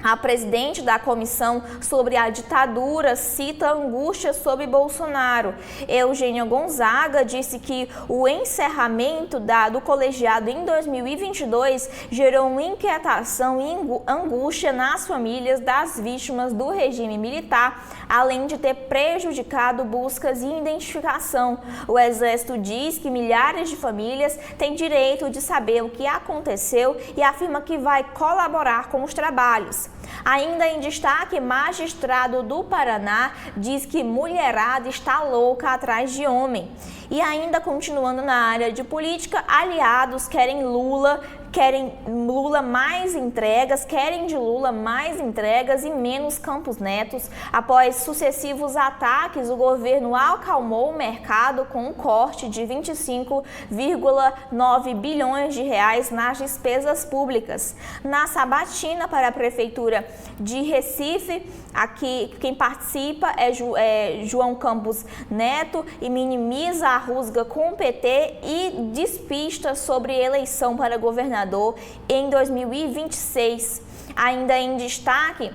a presidente da comissão sobre a ditadura cita angústia sobre Bolsonaro. Eugênia Gonzaga disse que o encerramento do colegiado em 2022 gerou uma inquietação e angústia nas famílias das vítimas do regime militar, além de ter prejudicado buscas e identificação. O Exército diz que milhares de famílias têm direito de saber o que aconteceu e afirma que vai colaborar com os trabalhos. Ainda em destaque, magistrado do Paraná diz que mulherada está louca atrás de homem. E ainda continuando na área de política, aliados querem Lula querem Lula mais entregas, querem de Lula mais entregas e menos Campos Netos. Após sucessivos ataques, o governo acalmou o mercado com um corte de 25,9 bilhões de reais nas despesas públicas. Na sabatina para a Prefeitura de Recife, aqui quem participa é João Campos Neto e minimiza a rusga com o PT e despista sobre eleição para governador em 2026. Ainda em destaque,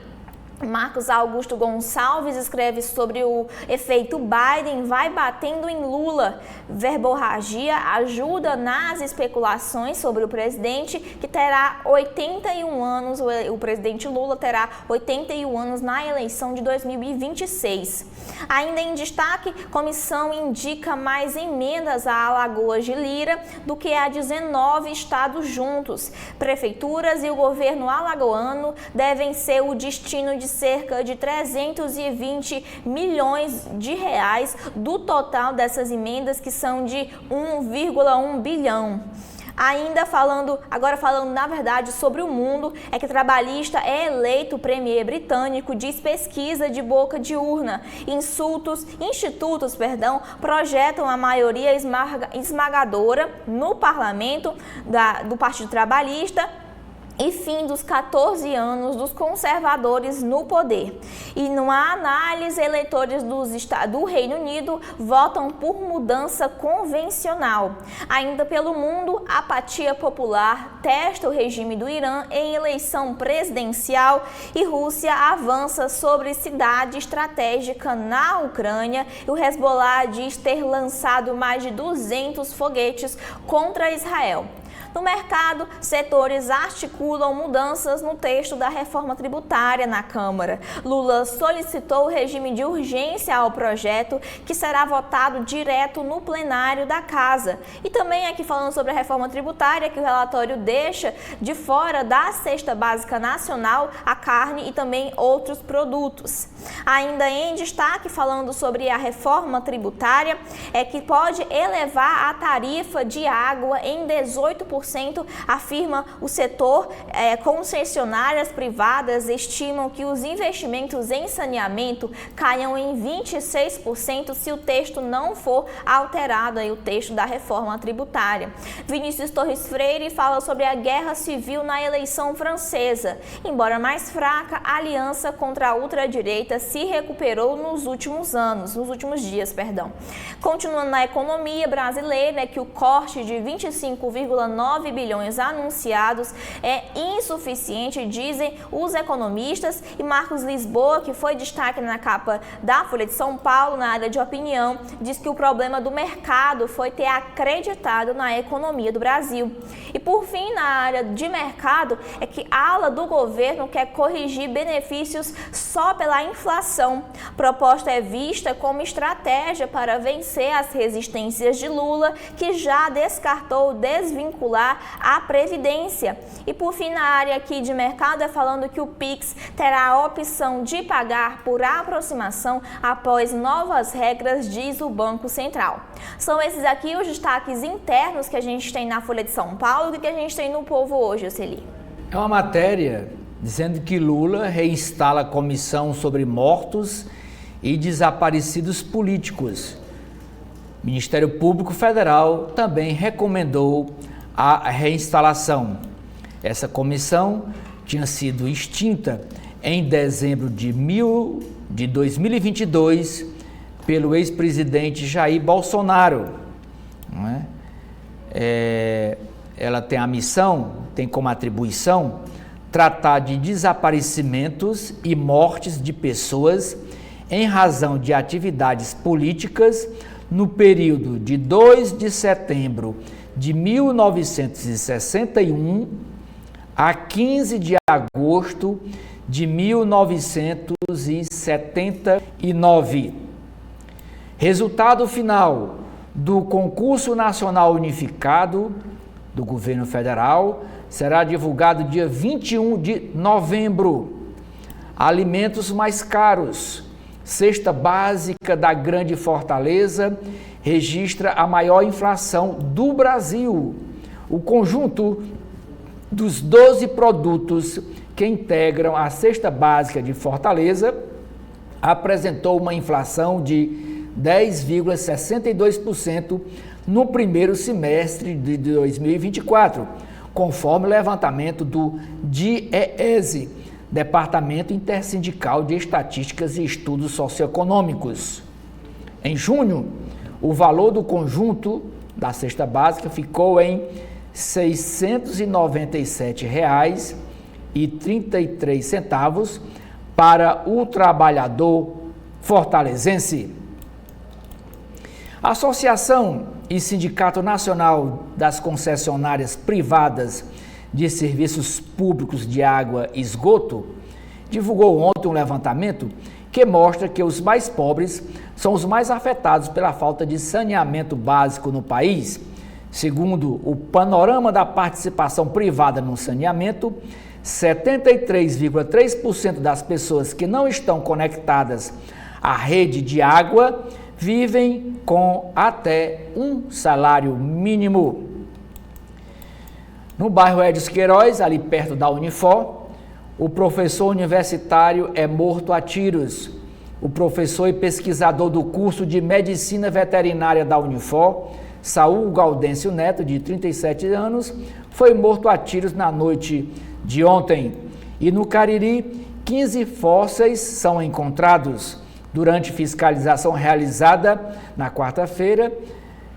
Marcos Augusto Gonçalves escreve sobre o efeito Biden vai batendo em Lula. Verborragia ajuda nas especulações sobre o presidente, que terá 81 anos, o presidente Lula terá 81 anos na eleição de 2026. Ainda em destaque, comissão indica mais emendas a Alagoas de Lira do que a 19 estados juntos. Prefeituras e o governo alagoano devem ser o destino de cerca de 320 milhões de reais do total dessas emendas, que são de 1,1 bilhão. Agora falando na verdade sobre o mundo, é que trabalhista é eleito premier britânico, diz pesquisa de boca de urna. Institutos projetam a maioria esmagadora no parlamento do Partido Trabalhista e fim dos 14 anos dos conservadores no poder. E numa análise, eleitores do Reino Unido votam por mudança convencional. Ainda pelo mundo, apatia popular testa o regime do Irã em eleição presidencial e Rússia avança sobre cidade estratégica na Ucrânia. E o Hezbollah diz ter lançado mais de 200 foguetes contra Israel. No mercado, setores articulam mudanças no texto da reforma tributária na Câmara. Lula solicitou o regime de urgência ao projeto, que será votado direto no plenário da Casa. E também aqui falando sobre a reforma tributária, que o relatório deixa de fora da cesta básica nacional a carne e também outros produtos. Ainda em destaque, falando sobre a reforma tributária, é que pode elevar a tarifa de água em 18%, afirma o setor. Concessionárias privadas estimam que os investimentos em saneamento caiam em 26% se o texto não for alterado, o texto da reforma tributária. Vinícius Torres Freire fala sobre a guerra civil na eleição francesa. Embora mais fraca, a aliança contra a ultradireita se recuperou nos últimos dias. Continuando na economia brasileira, que o corte de 25,9 bilhões anunciados é insuficiente, dizem os economistas, e Marcos Lisboa, que foi destaque na capa da Folha de São Paulo, na área de opinião, diz que o problema do mercado foi ter acreditado na economia do Brasil. E por fim, na área de mercado, é que a ala do governo quer corrigir benefícios só pela inflação. A proposta é vista como estratégia para vencer as resistências de Lula, que já descartou desvincular a Previdência. E por fim, na área aqui de mercado, é falando que o Pix terá a opção de pagar por aproximação após novas regras, diz o Banco Central. São esses aqui os destaques internos que a gente tem na Folha de São Paulo e que a gente tem no Povo hoje, Oceli. É uma matéria dizendo que Lula reinstala a comissão sobre mortos e desaparecidos políticos. O Ministério Público Federal também recomendou a reinstalação. Essa comissão tinha sido extinta em dezembro de 2022 pelo ex-presidente Jair Bolsonaro. Não é? Ela tem a missão, tem como atribuição, tratar de desaparecimentos e mortes de pessoas em razão de atividades políticas no período de 2 de setembro de 1961 a 15 de agosto de 1979. Resultado final do Concurso Nacional Unificado do Governo Federal será divulgado dia 21 de novembro. Alimentos mais caros. Cesta básica da Grande Fortaleza registra a maior inflação do Brasil. O conjunto dos 12 produtos que integram a cesta básica de Fortaleza, apresentou uma inflação de 10,62% no primeiro semestre de 2024, conforme o levantamento do DIEESE, Departamento Intersindical de Estatísticas e Estudos Socioeconômicos. Em junho, o valor do conjunto da cesta básica ficou em R$ 697,33 para o trabalhador fortalezense. A Associação e Sindicato Nacional das Concessionárias Privadas de Serviços Públicos de Água e Esgoto divulgou ontem um levantamento que mostra que os mais pobres são os mais afetados pela falta de saneamento básico no país. Segundo o panorama da participação privada no saneamento, 73,3% das pessoas que não estão conectadas à rede de água vivem com até um salário mínimo. No bairro Edson Queiroz, ali perto da Unifor, o professor universitário é morto a tiros. O professor e pesquisador do curso de Medicina Veterinária da Unifor, Saul Gaudêncio Neto, de 37 anos, foi morto a tiros na noite de ontem. E no Cariri, 15 fósseis são encontrados. Durante fiscalização realizada na quarta-feira,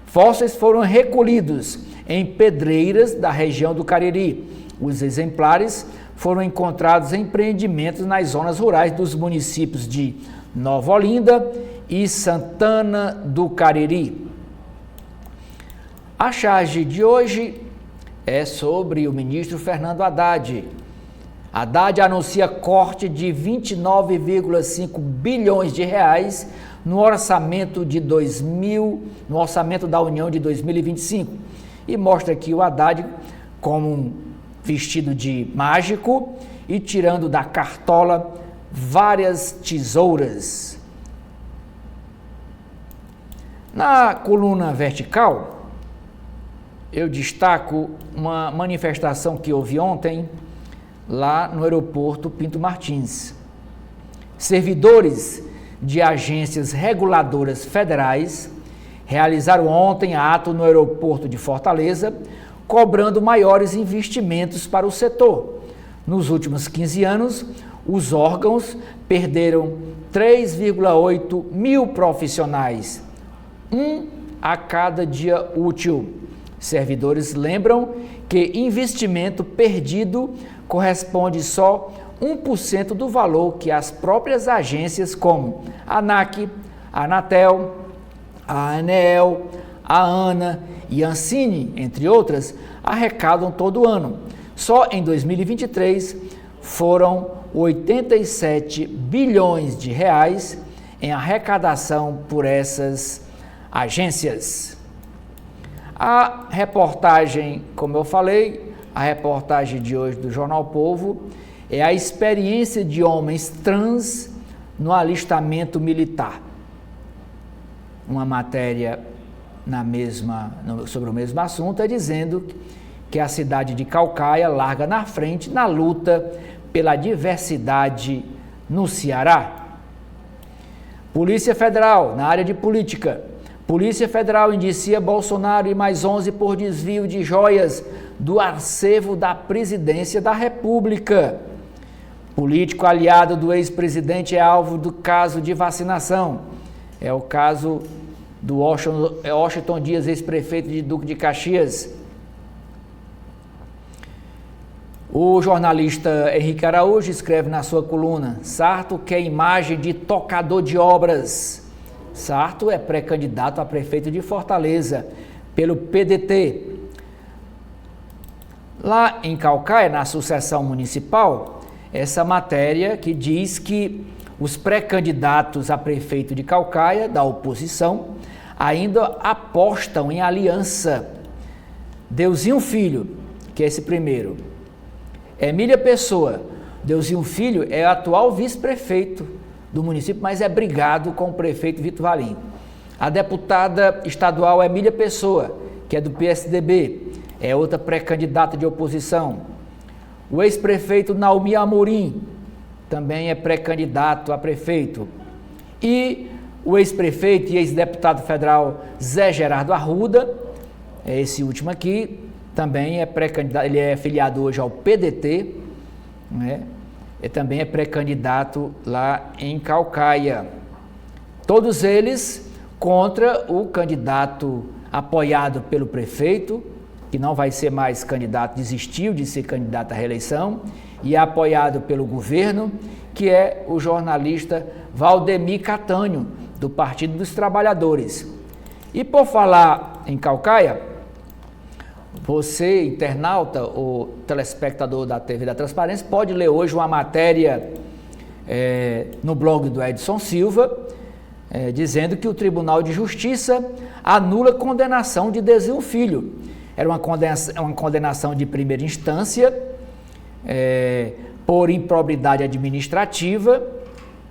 fósseis foram recolhidos em pedreiras da região do Cariri. Os exemplares foram encontrados em empreendimentos nas zonas rurais dos municípios de Nova Olinda e Santana do Cariri. A charge de hoje é sobre o ministro Fernando Haddad. Haddad anuncia corte de 29,5 bilhões de reais no orçamento da União de 2025 e mostra aqui o Haddad como um vestido de mágico e tirando da cartola várias tesouras. Na coluna vertical, eu destaco uma manifestação que houve ontem lá no aeroporto Pinto Martins. Servidores de agências reguladoras federais realizaram ontem ato no aeroporto de Fortaleza, cobrando maiores investimentos para o setor. Nos últimos 15 anos, os órgãos perderam 3,8 mil profissionais, um a cada dia útil. Servidores lembram que investimento perdido corresponde só 1% do valor que as próprias agências como a ANAC, a Anatel, a ANEEL, a ANA e a Ancine, entre outras, arrecadam todo ano. Só em 2023 foram 87 bilhões de reais em arrecadação por essas agências. A reportagem, como eu falei, a reportagem de hoje do Jornal Povo é a experiência de homens trans no alistamento militar. Uma matéria sobre o mesmo assunto é dizendo que a cidade de Caucaia larga na frente na luta pela diversidade no Ceará. Polícia Federal, na área de política. Polícia Federal indicia Bolsonaro e mais 11 por desvio de joias do acervo da Presidência da República. Político aliado do ex-presidente é alvo do caso de vacinação. É o caso do Washington Dias, ex-prefeito de Duque de Caxias. O jornalista Henrique Araújo escreve na sua coluna: Sarto quer imagem de tocador de obras. Sarto é pré-candidato a prefeito de Fortaleza pelo PDT. Lá em Caucaia, na sucessão municipal, essa matéria que diz que os pré-candidatos a prefeito de Caucaia, da oposição, ainda apostam em aliança. Deusinho Filho, que é esse primeiro. Emília Pessoa. Deusinho Filho é atual vice-prefeito do município, mas é brigado com o prefeito Vitor Valim. A deputada estadual Emília Pessoa, que é do PSDB, é outra pré-candidata de oposição. O ex-prefeito Naumi Amorim também é pré-candidato a prefeito. E o ex-prefeito e ex-deputado federal Zé Gerardo Arruda, esse último aqui, também é pré-candidato, ele é filiado hoje ao PDT, né? E também é pré-candidato lá em Caucaia. Todos eles contra o candidato apoiado pelo prefeito, que não vai ser mais candidato, desistiu de ser candidato à reeleição, e é apoiado pelo governo, que é o jornalista Valdemir Catânio, do Partido dos Trabalhadores. E por falar em Caucaia, você, internauta ou telespectador da TV da Transparência, pode ler hoje uma matéria no blog do Edson Silva, dizendo que o Tribunal de Justiça anula condenação de Dezinho Filho. Era uma condenação de primeira instância, por improbidade administrativa,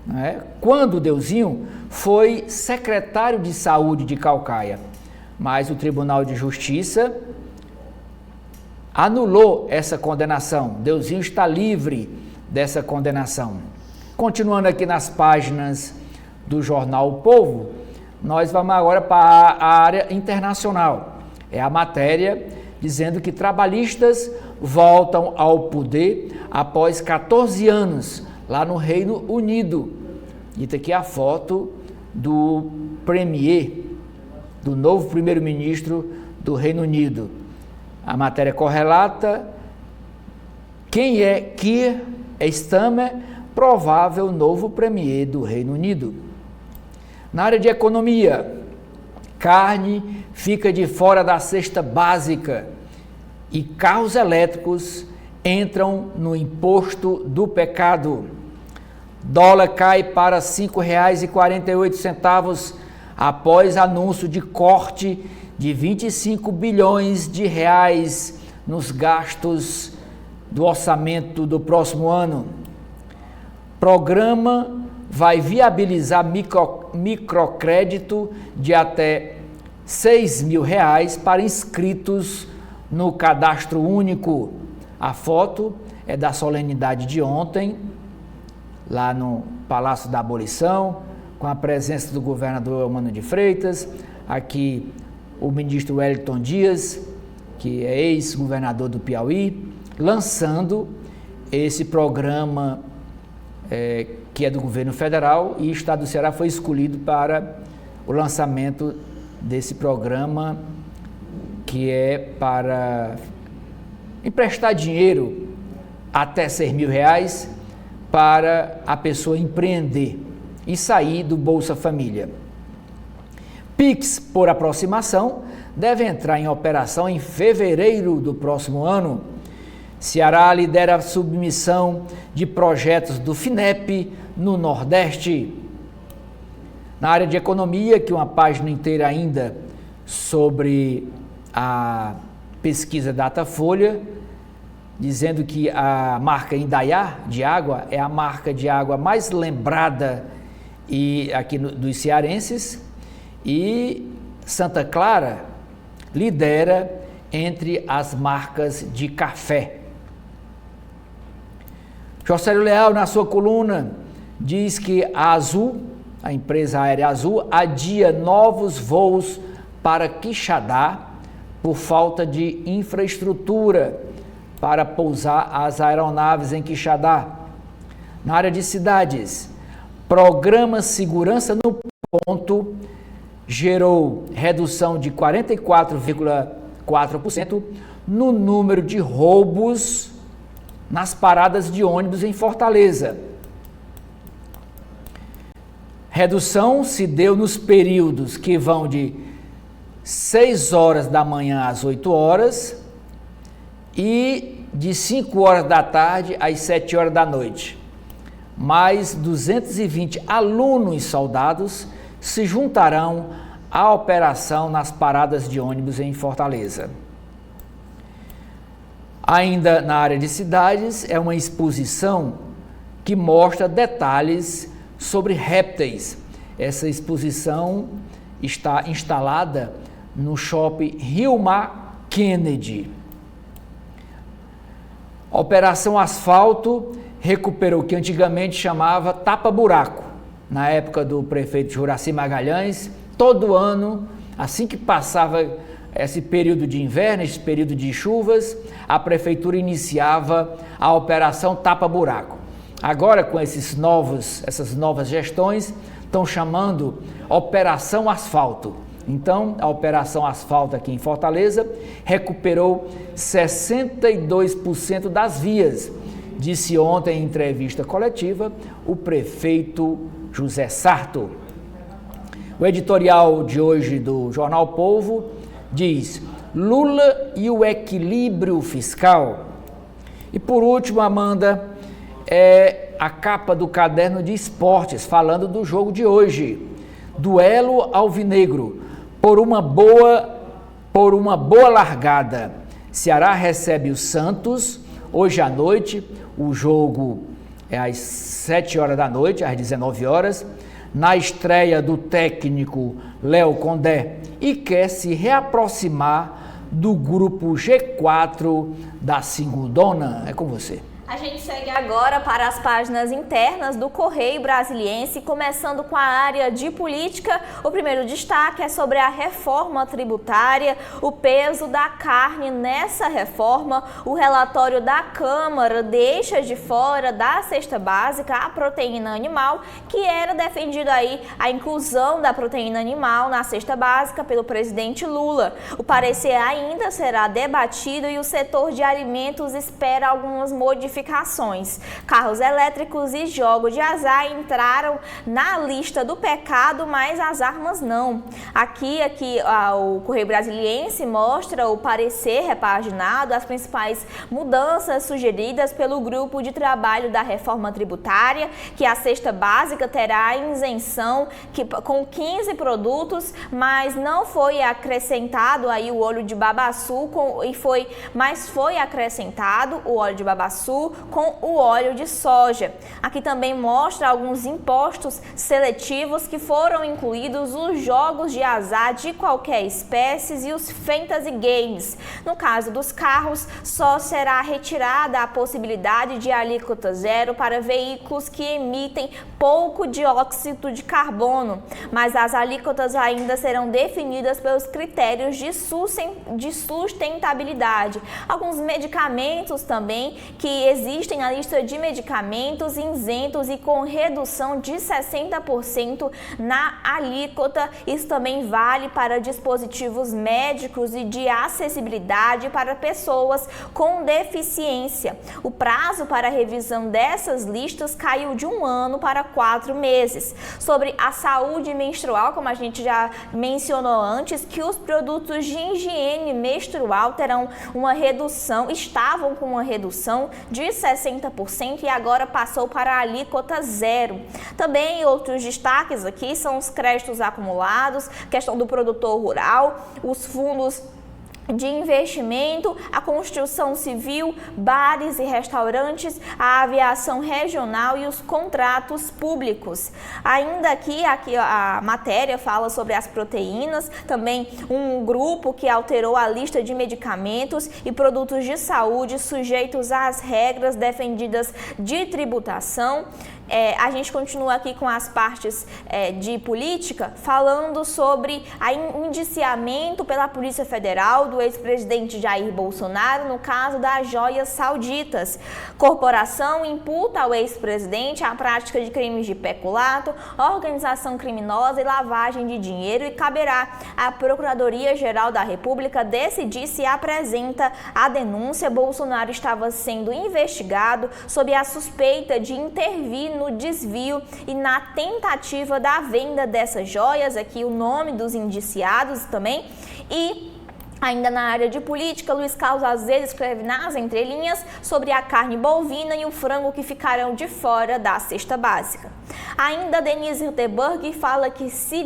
né, quando Deusinho foi secretário de saúde de Caucaia. Mas o Tribunal de Justiça anulou essa condenação. Deusinho está livre dessa condenação. Continuando aqui nas páginas do jornal O Povo, nós vamos agora para a área internacional. É a matéria dizendo que trabalhistas voltam ao poder após 14 anos lá no Reino Unido. E tá aqui a foto do premier, do novo primeiro-ministro do Reino Unido. A matéria correlata quem é Keir Starmer, provável novo premier do Reino Unido. Na área de economia, carne fica de fora da cesta básica e carros elétricos entram no imposto do pecado. Dólar cai para R$ 5,48 após anúncio de corte de 25 bilhões de reais nos gastos do orçamento do próximo ano. Programa vai viabilizar microcrédito de até R$ 6.000 para inscritos no cadastro único. A foto é da solenidade de ontem, lá no Palácio da Abolição, com a presença do governador Eumano de Freitas, aqui o ministro Wellington Dias, que é ex-governador do Piauí, lançando esse programa que é do governo federal, e o estado do Ceará foi escolhido para o lançamento desse programa, que é para emprestar dinheiro até R$ 6.000 para a pessoa empreender e sair do Bolsa Família. Pix, por aproximação, deve entrar em operação em fevereiro do próximo ano. Ceará lidera a submissão de projetos do FINEP no Nordeste. Na área de economia, que uma página inteira ainda sobre a pesquisa Datafolha, dizendo que a marca Indaiá de água é a marca de água mais lembrada aqui dos cearenses, e Santa Clara lidera entre as marcas de café. Jocélio Leal, na sua coluna, diz que a Azul, a empresa aérea Azul, adia novos voos para Quixadá por falta de infraestrutura para pousar as aeronaves em Quixadá. Na área de cidades, programa Segurança no Ponto gerou redução de 44,4% no número de roubos nas paradas de ônibus em Fortaleza. Redução se deu nos períodos que vão de 6 horas da manhã às 8 horas e de 5 horas da tarde às 7 horas da noite. Mais 220 alunos e soldados se juntarão à operação nas paradas de ônibus em Fortaleza. Ainda na área de cidades, é uma exposição que mostra detalhes sobre répteis. Essa exposição está instalada no shopping Rio Mar Kennedy. A Operação Asfalto recuperou o que antigamente chamava tapa-buraco. Na época do prefeito Juracy Magalhães, todo ano, assim que passava esse período de inverno, esse período de chuvas, a prefeitura iniciava a Operação Tapa-Buraco. Agora, com essas novas gestões, estão chamando Operação Asfalto. Então, a Operação Asfalto aqui em Fortaleza recuperou 62% das vias, disse ontem em entrevista coletiva o prefeito José Sarto. O editorial de hoje do Jornal Povo diz: Lula e o equilíbrio fiscal. E por último, Amanda, a capa do caderno de esportes, falando do jogo de hoje. Duelo alvinegro, por uma boa largada. Ceará recebe o Santos hoje à noite, o jogo é às 7 horas da noite, às 19 horas, na estreia do técnico Léo Condé, e quer se reaproximar do grupo G4 da Segundona. É com você. A gente segue agora para as páginas internas do Correio Brasiliense, começando com a área de política. O primeiro destaque é sobre a reforma tributária, o peso da carne nessa reforma. O relatório da Câmara deixa de fora da cesta básica a proteína animal, que era defendido aí a inclusão da proteína animal na cesta básica pelo presidente Lula. O parecer ainda será debatido e o setor de alimentos espera algumas modificações. Carros elétricos e jogos de azar entraram na lista do pecado, mas as armas não. Aqui o Correio Brasiliense mostra o parecer repaginado, as principais mudanças sugeridas pelo grupo de trabalho da reforma tributária, que a cesta básica terá isenção com 15 produtos, mas não foi acrescentado aí o óleo de babaçu, mas foi acrescentado o óleo de babaçu com o óleo de soja. Aqui também mostra alguns impostos seletivos que foram incluídos os jogos de azar de qualquer espécie e os fantasy games. No caso dos carros, só será retirada a possibilidade de alíquota zero para veículos que emitem pouco dióxido de carbono, mas as alíquotas ainda serão definidas pelos critérios de sustentabilidade. Alguns medicamentos também que existem na lista de medicamentos isentos e com redução de 60% na alíquota. Isso também vale para dispositivos médicos e de acessibilidade para pessoas com deficiência. O prazo para a revisão dessas listas caiu de 1 ano para 4 meses. Sobre a saúde menstrual, como a gente já mencionou antes, que os produtos de higiene menstrual estavam com uma redução de 60% e agora passou para a alíquota zero. Também outros destaques aqui são os créditos acumulados, questão do produtor rural, os fundos de investimento, a construção civil, bares e restaurantes, a aviação regional e os contratos públicos. Ainda aqui a matéria fala sobre as proteínas, também um grupo que alterou a lista de medicamentos e produtos de saúde sujeitos às regras defendidas de tributação. A gente continua aqui com as partes de política, falando sobre o indiciamento pela Polícia Federal do ex-presidente Jair Bolsonaro no caso das joias sauditas. Corporação imputa ao ex-presidente a prática de crimes de peculato, organização criminosa e lavagem de dinheiro e caberá à Procuradoria-Geral da República decidir se apresenta a denúncia. Bolsonaro estava sendo investigado sob a suspeita de intervir no desvio e na tentativa da venda dessas joias, aqui o nome dos indiciados também. E ainda na área de política, Luiz Carlos Azevedo escreve nas entrelinhas sobre a carne bovina e o frango que ficarão de fora da cesta básica. Ainda Denise Hildeberg fala que se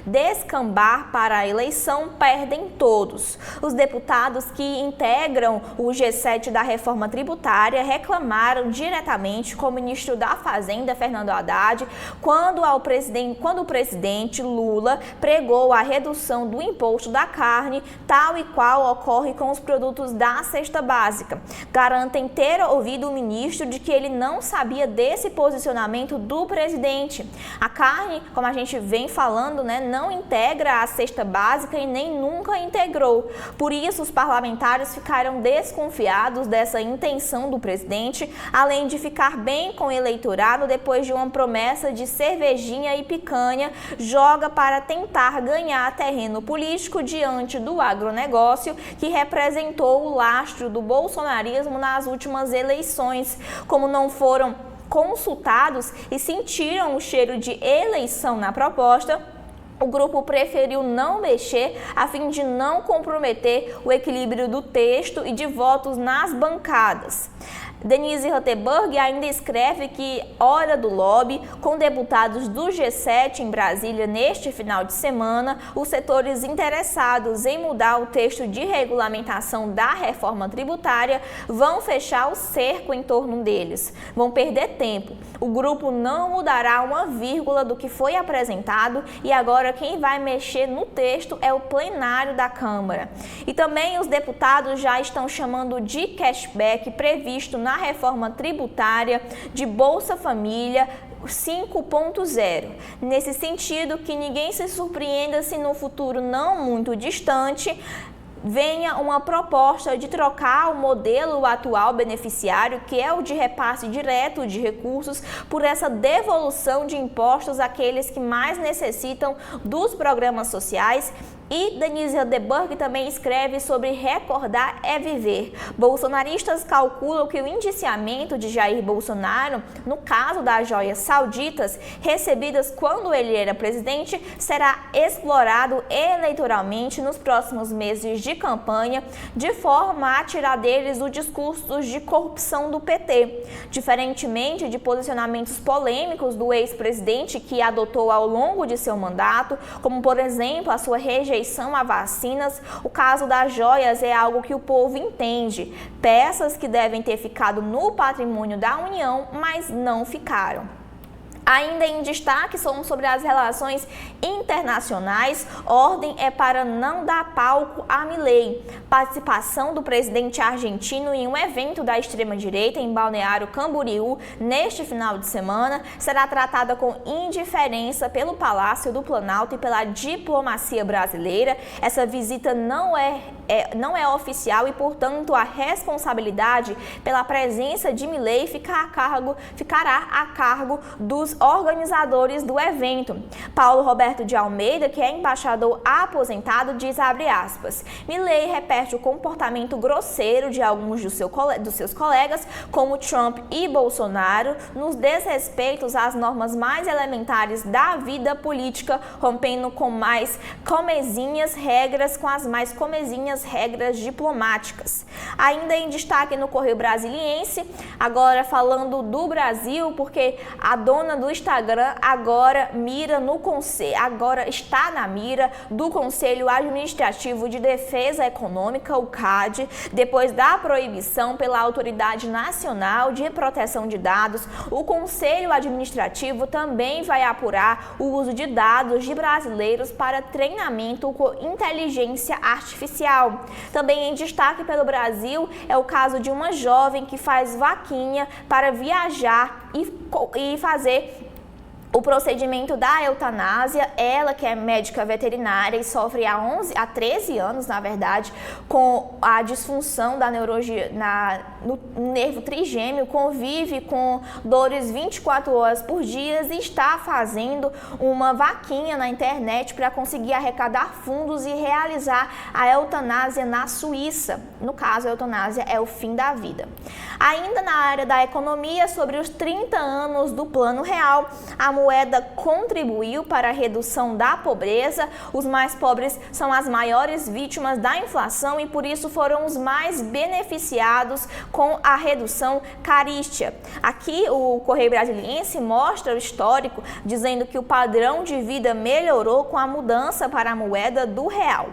descambar para a eleição, perdem todos. Os deputados que integram o G7 da reforma tributária reclamaram diretamente com o ministro da Fazenda, Fernando Haddad, quando o presidente Lula pregou a redução do imposto da carne tal e qual ocorre com os produtos da cesta básica. Garantem ter ouvido o ministro de que ele não sabia desse posicionamento do presidente. A carne, como a gente vem falando, não integra a cesta básica e nem nunca integrou. Por isso, os parlamentares ficaram desconfiados dessa intenção do presidente, além de ficar bem com o eleitorado depois de uma promessa de cervejinha e picanha, joga para tentar ganhar terreno político diante do agronegócio, que representou o lastro do bolsonarismo nas últimas eleições. Como não foram consultados e sentiram o cheiro de eleição na proposta, o grupo preferiu não mexer a fim de não comprometer o equilíbrio do texto e de votos nas bancadas. Denise Rottenberg ainda escreve que hora do lobby, com deputados do G7 em Brasília neste final de semana, os setores interessados em mudar o texto de regulamentação da reforma tributária vão fechar o cerco em torno deles. Vão perder tempo. O grupo não mudará uma vírgula do que foi apresentado e agora quem vai mexer no texto é o plenário da Câmara. E também os deputados já estão chamando de cashback previsto na reforma tributária de Bolsa Família 5.0. Nesse sentido, que ninguém se surpreenda se no futuro não muito distante venha uma proposta de trocar o modelo atual beneficiário, que é o de repasse direto de recursos, por essa devolução de impostos àqueles que mais necessitam dos programas sociais. E Denise Rottenberg também escreve sobre recordar é viver. Bolsonaristas calculam que o indiciamento de Jair Bolsonaro, no caso das joias sauditas, recebidas quando ele era presidente, será explorado eleitoralmente nos próximos meses de campanha, de forma a tirar deles o discurso de corrupção do PT. Diferentemente de posicionamentos polêmicos do ex-presidente que adotou ao longo de seu mandato, como por exemplo a sua rejeição a vacinas, o caso das joias é algo que o povo entende. Peças que devem ter ficado no patrimônio da União, mas não ficaram. Ainda em destaque são sobre as relações internacionais. Ordem é para não dar palco a Milei. Participação do presidente argentino em um evento da extrema-direita em Balneário Camboriú neste final de semana será tratada com indiferença pelo Palácio do Planalto e pela diplomacia brasileira. Essa visita não é oficial e, portanto, a responsabilidade pela presença de Milei ficará a cargo dos organizadores do evento. Paulo Roberto de Almeida, que é embaixador aposentado, diz, abre aspas, Milei repete o comportamento grosseiro de alguns dos seus colegas, como Trump e Bolsonaro, nos desrespeitos às normas mais elementares da vida política, rompendo com as mais comezinhas regras diplomáticas. Ainda em destaque no Correio Brasiliense, agora falando do Brasil, porque a dona do Instagram agora está na mira do Conselho Administrativo de Defesa Econômica, o CAD, depois da proibição pela Autoridade Nacional de Proteção de Dados. O Conselho Administrativo também vai apurar o uso de dados de brasileiros para treinamento com inteligência artificial. Também em destaque pelo Brasil é o caso de uma jovem que faz vaquinha para viajar e fazer o procedimento da eutanásia. Ela, que é médica veterinária e sofre há 13 anos, na verdade, com a disfunção da neurologia no nervo trigêmeo, convive com dores 24 horas por dia e está fazendo uma vaquinha na internet para conseguir arrecadar fundos e realizar a eutanásia na Suíça. No caso, a eutanásia é o fim da vida. Ainda na área da economia, sobre os 30 anos do Plano Real, a moeda contribuiu para a redução da pobreza. Os mais pobres são as maiores vítimas da inflação e por isso foram os mais beneficiados com a redução carística. Aqui o Correio Brasiliense mostra o histórico, dizendo que o padrão de vida melhorou com a mudança para a moeda do real.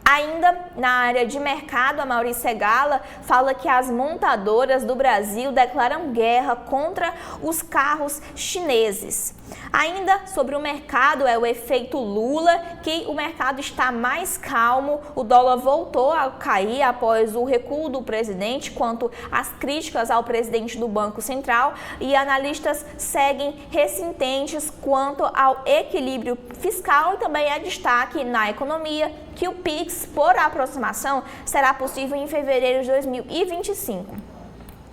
Ainda na área de mercado, a Maurícia Segala fala que as montadoras do Brasil declaram guerra contra os carros chineses. Ainda sobre o mercado, é o efeito Lula, que o mercado está mais calmo, o dólar voltou a cair após o recuo do presidente quanto às críticas ao presidente do Banco Central, e analistas seguem resistentes quanto ao equilíbrio fiscal, e também é destaque na economia que o PIX, por aproximação, será possível em fevereiro de 2025.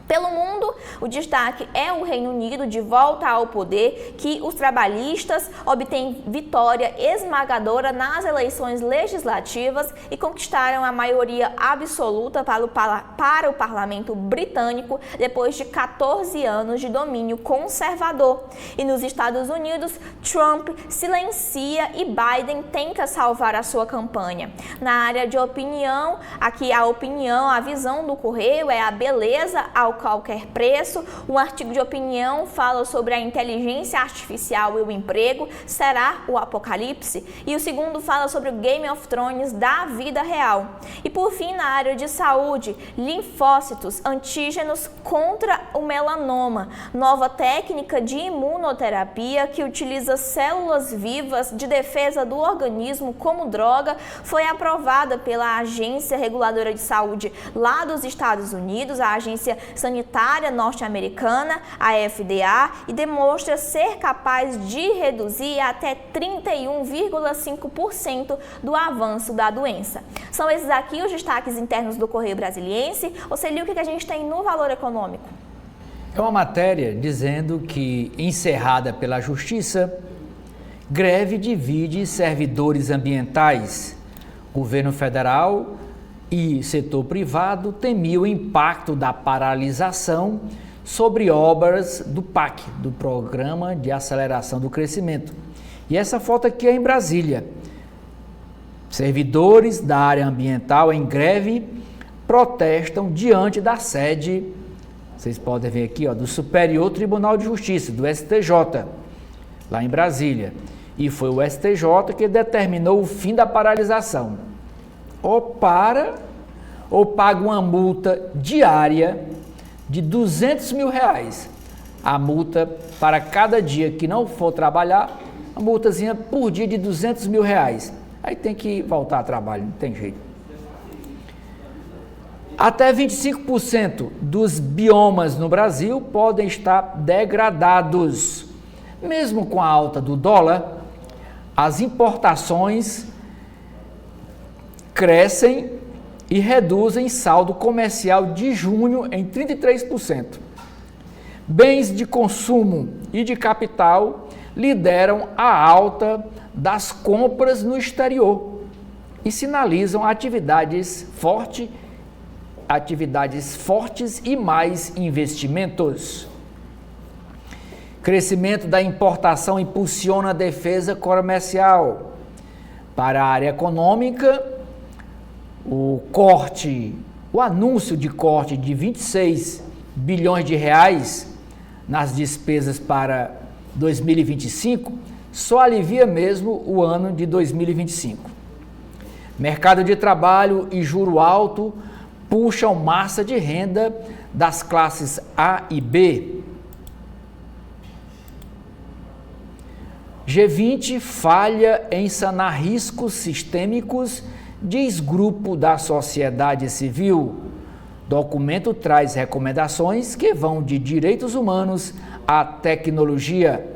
Pelo mundo, o destaque é o Reino Unido de volta ao poder, que os trabalhistas obtêm vitória esmagadora nas eleições legislativas e conquistaram a maioria absoluta para o parlamento britânico depois de 14 anos de domínio conservador. E nos Estados Unidos, Trump silencia e Biden tenta salvar a sua campanha. Na área de opinião, aqui a visão do Correio é a beleza ao qualquer preço. Um artigo de opinião fala sobre a inteligência artificial e o emprego, será o apocalipse? E o segundo fala sobre o Game of Thrones da vida real. E por fim, na área de saúde, linfócitos, antígenos contra o melanoma, nova técnica de imunoterapia que utiliza células vivas de defesa do organismo como droga, foi aprovada pela Agência Reguladora de Saúde lá dos Estados Unidos, a Agência Sanitária Norte-Americana, a FDA, e demonstra ser capaz de reduzir até 31,5% do avanço da doença. São esses aqui os destaques internos do Correio Brasiliense. Oceli, o que a gente tem no valor econômico? É uma matéria dizendo que, encerrada pela Justiça, greve divide servidores ambientais. Governo federal e setor privado temiam o impacto da paralisação sobre obras do PAC, do Programa de Aceleração do Crescimento. E essa foto aqui é em Brasília. Servidores da área ambiental em greve protestam diante da sede, vocês podem ver aqui, do Superior Tribunal de Justiça, do STJ, lá em Brasília. E foi o STJ que determinou o fim da paralisação. Ou paga uma multa diária de R$200 mil. A multa para cada dia que não for trabalhar, a multazinha por dia de R$200 mil. Aí tem que voltar a trabalho, não tem jeito. Até 25% dos biomas no Brasil podem estar degradados. Mesmo com a alta do dólar, as importações crescem e reduzem saldo comercial de junho em 33%. Bens de consumo e de capital lideram a alta das compras no exterior e sinalizam atividades fortes e mais investimentos. Crescimento da importação impulsiona a defesa comercial. Para a área econômica, o anúncio de corte de 26 bilhões de reais nas despesas para 2025 só alivia mesmo o ano de 2025. Mercado de trabalho e juro alto puxam massa de renda das classes A e B. G20 falha em sanar riscos sistêmicos, diz grupo da sociedade civil. Documento traz recomendações que vão de direitos humanos à tecnologia.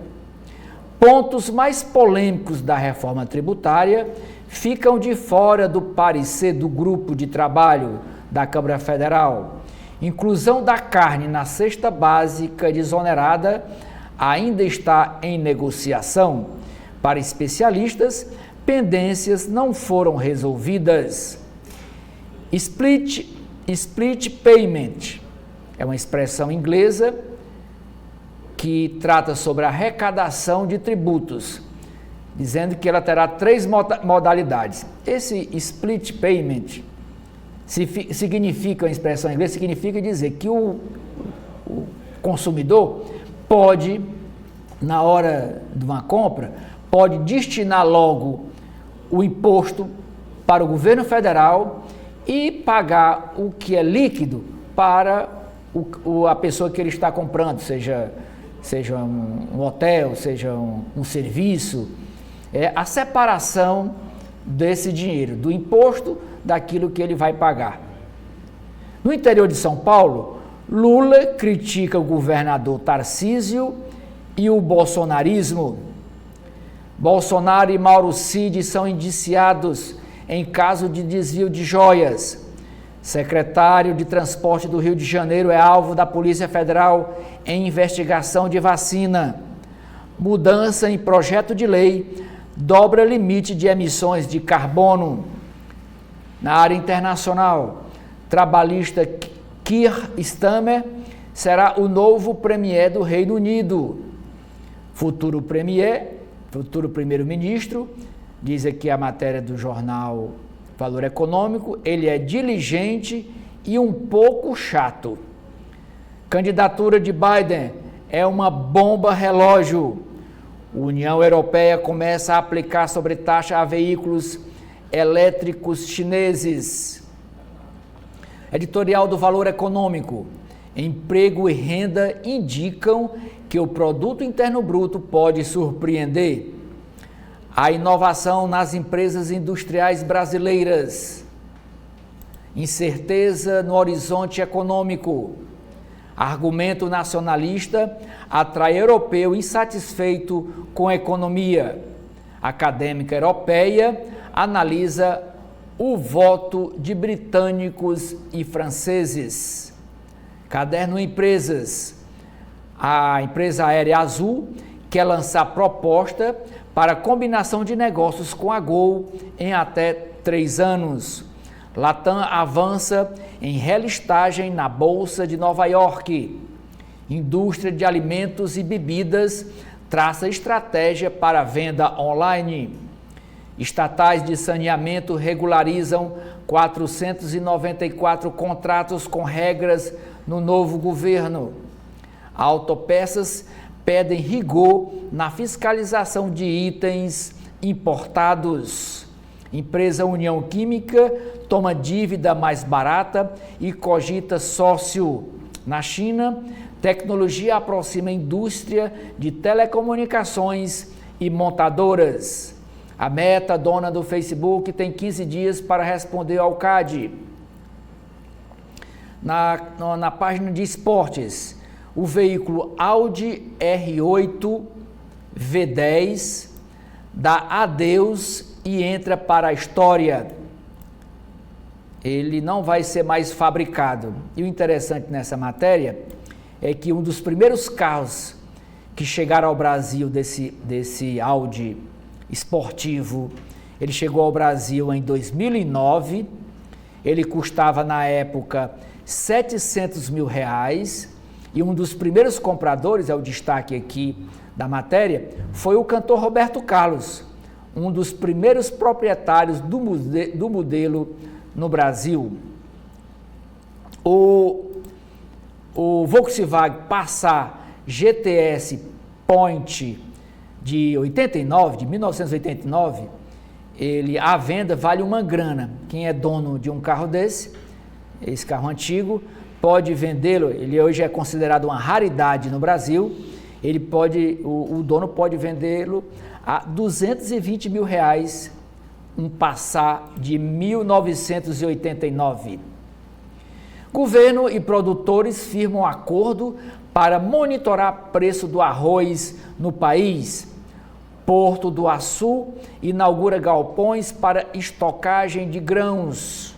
Pontos mais polêmicos da reforma tributária ficam de fora do parecer do grupo de trabalho da Câmara Federal. Inclusão da carne na cesta básica desonerada ainda está em negociação. Para especialistas, pendências não foram resolvidas. Split payment é uma expressão inglesa que trata sobre a arrecadação de tributos, dizendo que ela terá 3 modalidades. Esse split payment significa, a expressão inglesa significa dizer que o consumidor pode, na hora de uma compra, pode destinar logo o imposto para o governo federal e pagar o que é líquido para a pessoa que ele está comprando, seja um hotel, seja um serviço. É a separação desse dinheiro, do imposto, daquilo que ele vai pagar. No interior de São Paulo, Lula critica o governador Tarcísio e o bolsonarismo. Bolsonaro e Mauro Cid são indiciados em caso de desvio de joias. Secretário de Transporte do Rio de Janeiro é alvo da Polícia Federal em investigação de vacina. Mudança em projeto de lei dobra limite de emissões de carbono. Na área internacional, trabalhista Keir Starmer será o novo premier do Reino Unido. Futuro primeiro-ministro, diz aqui a matéria do jornal Valor Econômico, ele é diligente e um pouco chato. Candidatura de Biden é uma bomba relógio. União Europeia começa a aplicar sobretaxa a veículos elétricos chineses. Editorial do Valor Econômico. Emprego e renda indicam que o Produto Interno Bruto pode surpreender. A inovação nas empresas industriais brasileiras. Incerteza no horizonte econômico. Argumento nacionalista atrai europeu insatisfeito com a economia. Acadêmica europeia analisa o voto de britânicos e franceses. Caderno Empresas. A empresa aérea Azul quer lançar proposta para combinação de negócios com a Gol em até 3 anos. Latam avança em relistagem na Bolsa de Nova York. Indústria de alimentos e bebidas traça estratégia para venda online. Estatais de saneamento regularizam 494 contratos com regras no novo governo. Autopeças pedem rigor na fiscalização de itens importados. Empresa União Química toma dívida mais barata e cogita sócio. Na China, tecnologia aproxima a indústria de telecomunicações e montadoras. A Meta, dona do Facebook, tem 15 dias para responder ao CAD. Na página de esportes, o veículo Audi R8 V10 dá adeus e entra para a história. Ele não vai ser mais fabricado. E o interessante nessa matéria é que um dos primeiros carros que chegaram ao Brasil desse Audi esportivo, ele chegou ao Brasil em 2009, ele custava na época R$700 mil, e um dos primeiros compradores, é o destaque aqui da matéria, foi o cantor Roberto Carlos, um dos primeiros proprietários do modelo no Brasil. O Volkswagen Passat GTS Point de 1989, a venda vale uma grana. Quem é dono de um carro desse, esse carro antigo, pode vendê-lo, ele hoje é considerado uma raridade no Brasil, o dono pode vendê-lo a R$220 mil, um Passat de 1989. Governo e produtores firmam acordo para monitorar preço do arroz no país. Porto do Açu inaugura galpões para estocagem de grãos.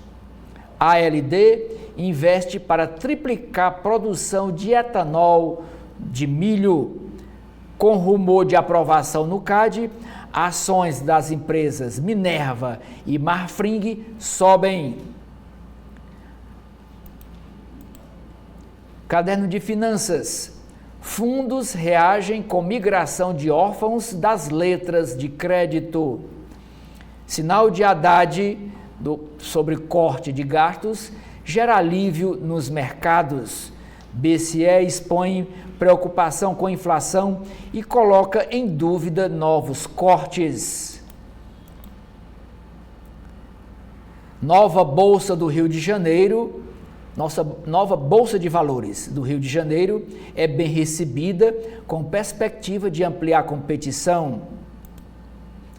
ALD investe para triplicar a produção de etanol de milho. Com rumor de aprovação no CAD, ações das empresas Minerva e Marfrig sobem. Caderno de Finanças. Fundos reagem com migração de órfãos das letras de crédito. Sinal de Haddad sobre corte de gastos gera alívio nos mercados. BCE expõe preocupação com inflação e coloca em dúvida novos cortes. Nova Bolsa do Rio de Janeiro, nossa nova Bolsa de Valores do Rio de Janeiro é bem recebida, com perspectiva de ampliar a competição.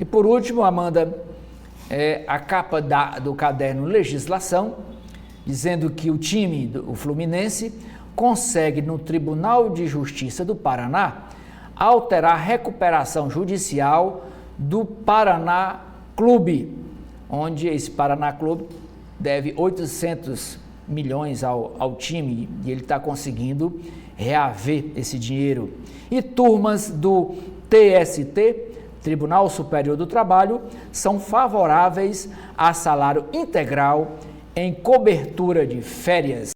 E por último, Amanda, a capa do caderno Legislação, dizendo que o time, o Fluminense, consegue no Tribunal de Justiça do Paraná alterar a recuperação judicial do Paraná Clube, onde esse Paraná Clube deve 800 milhões ao time e ele está conseguindo reaver esse dinheiro. E turmas do TST, Tribunal Superior do Trabalho, são favoráveis a salário integral em cobertura de férias.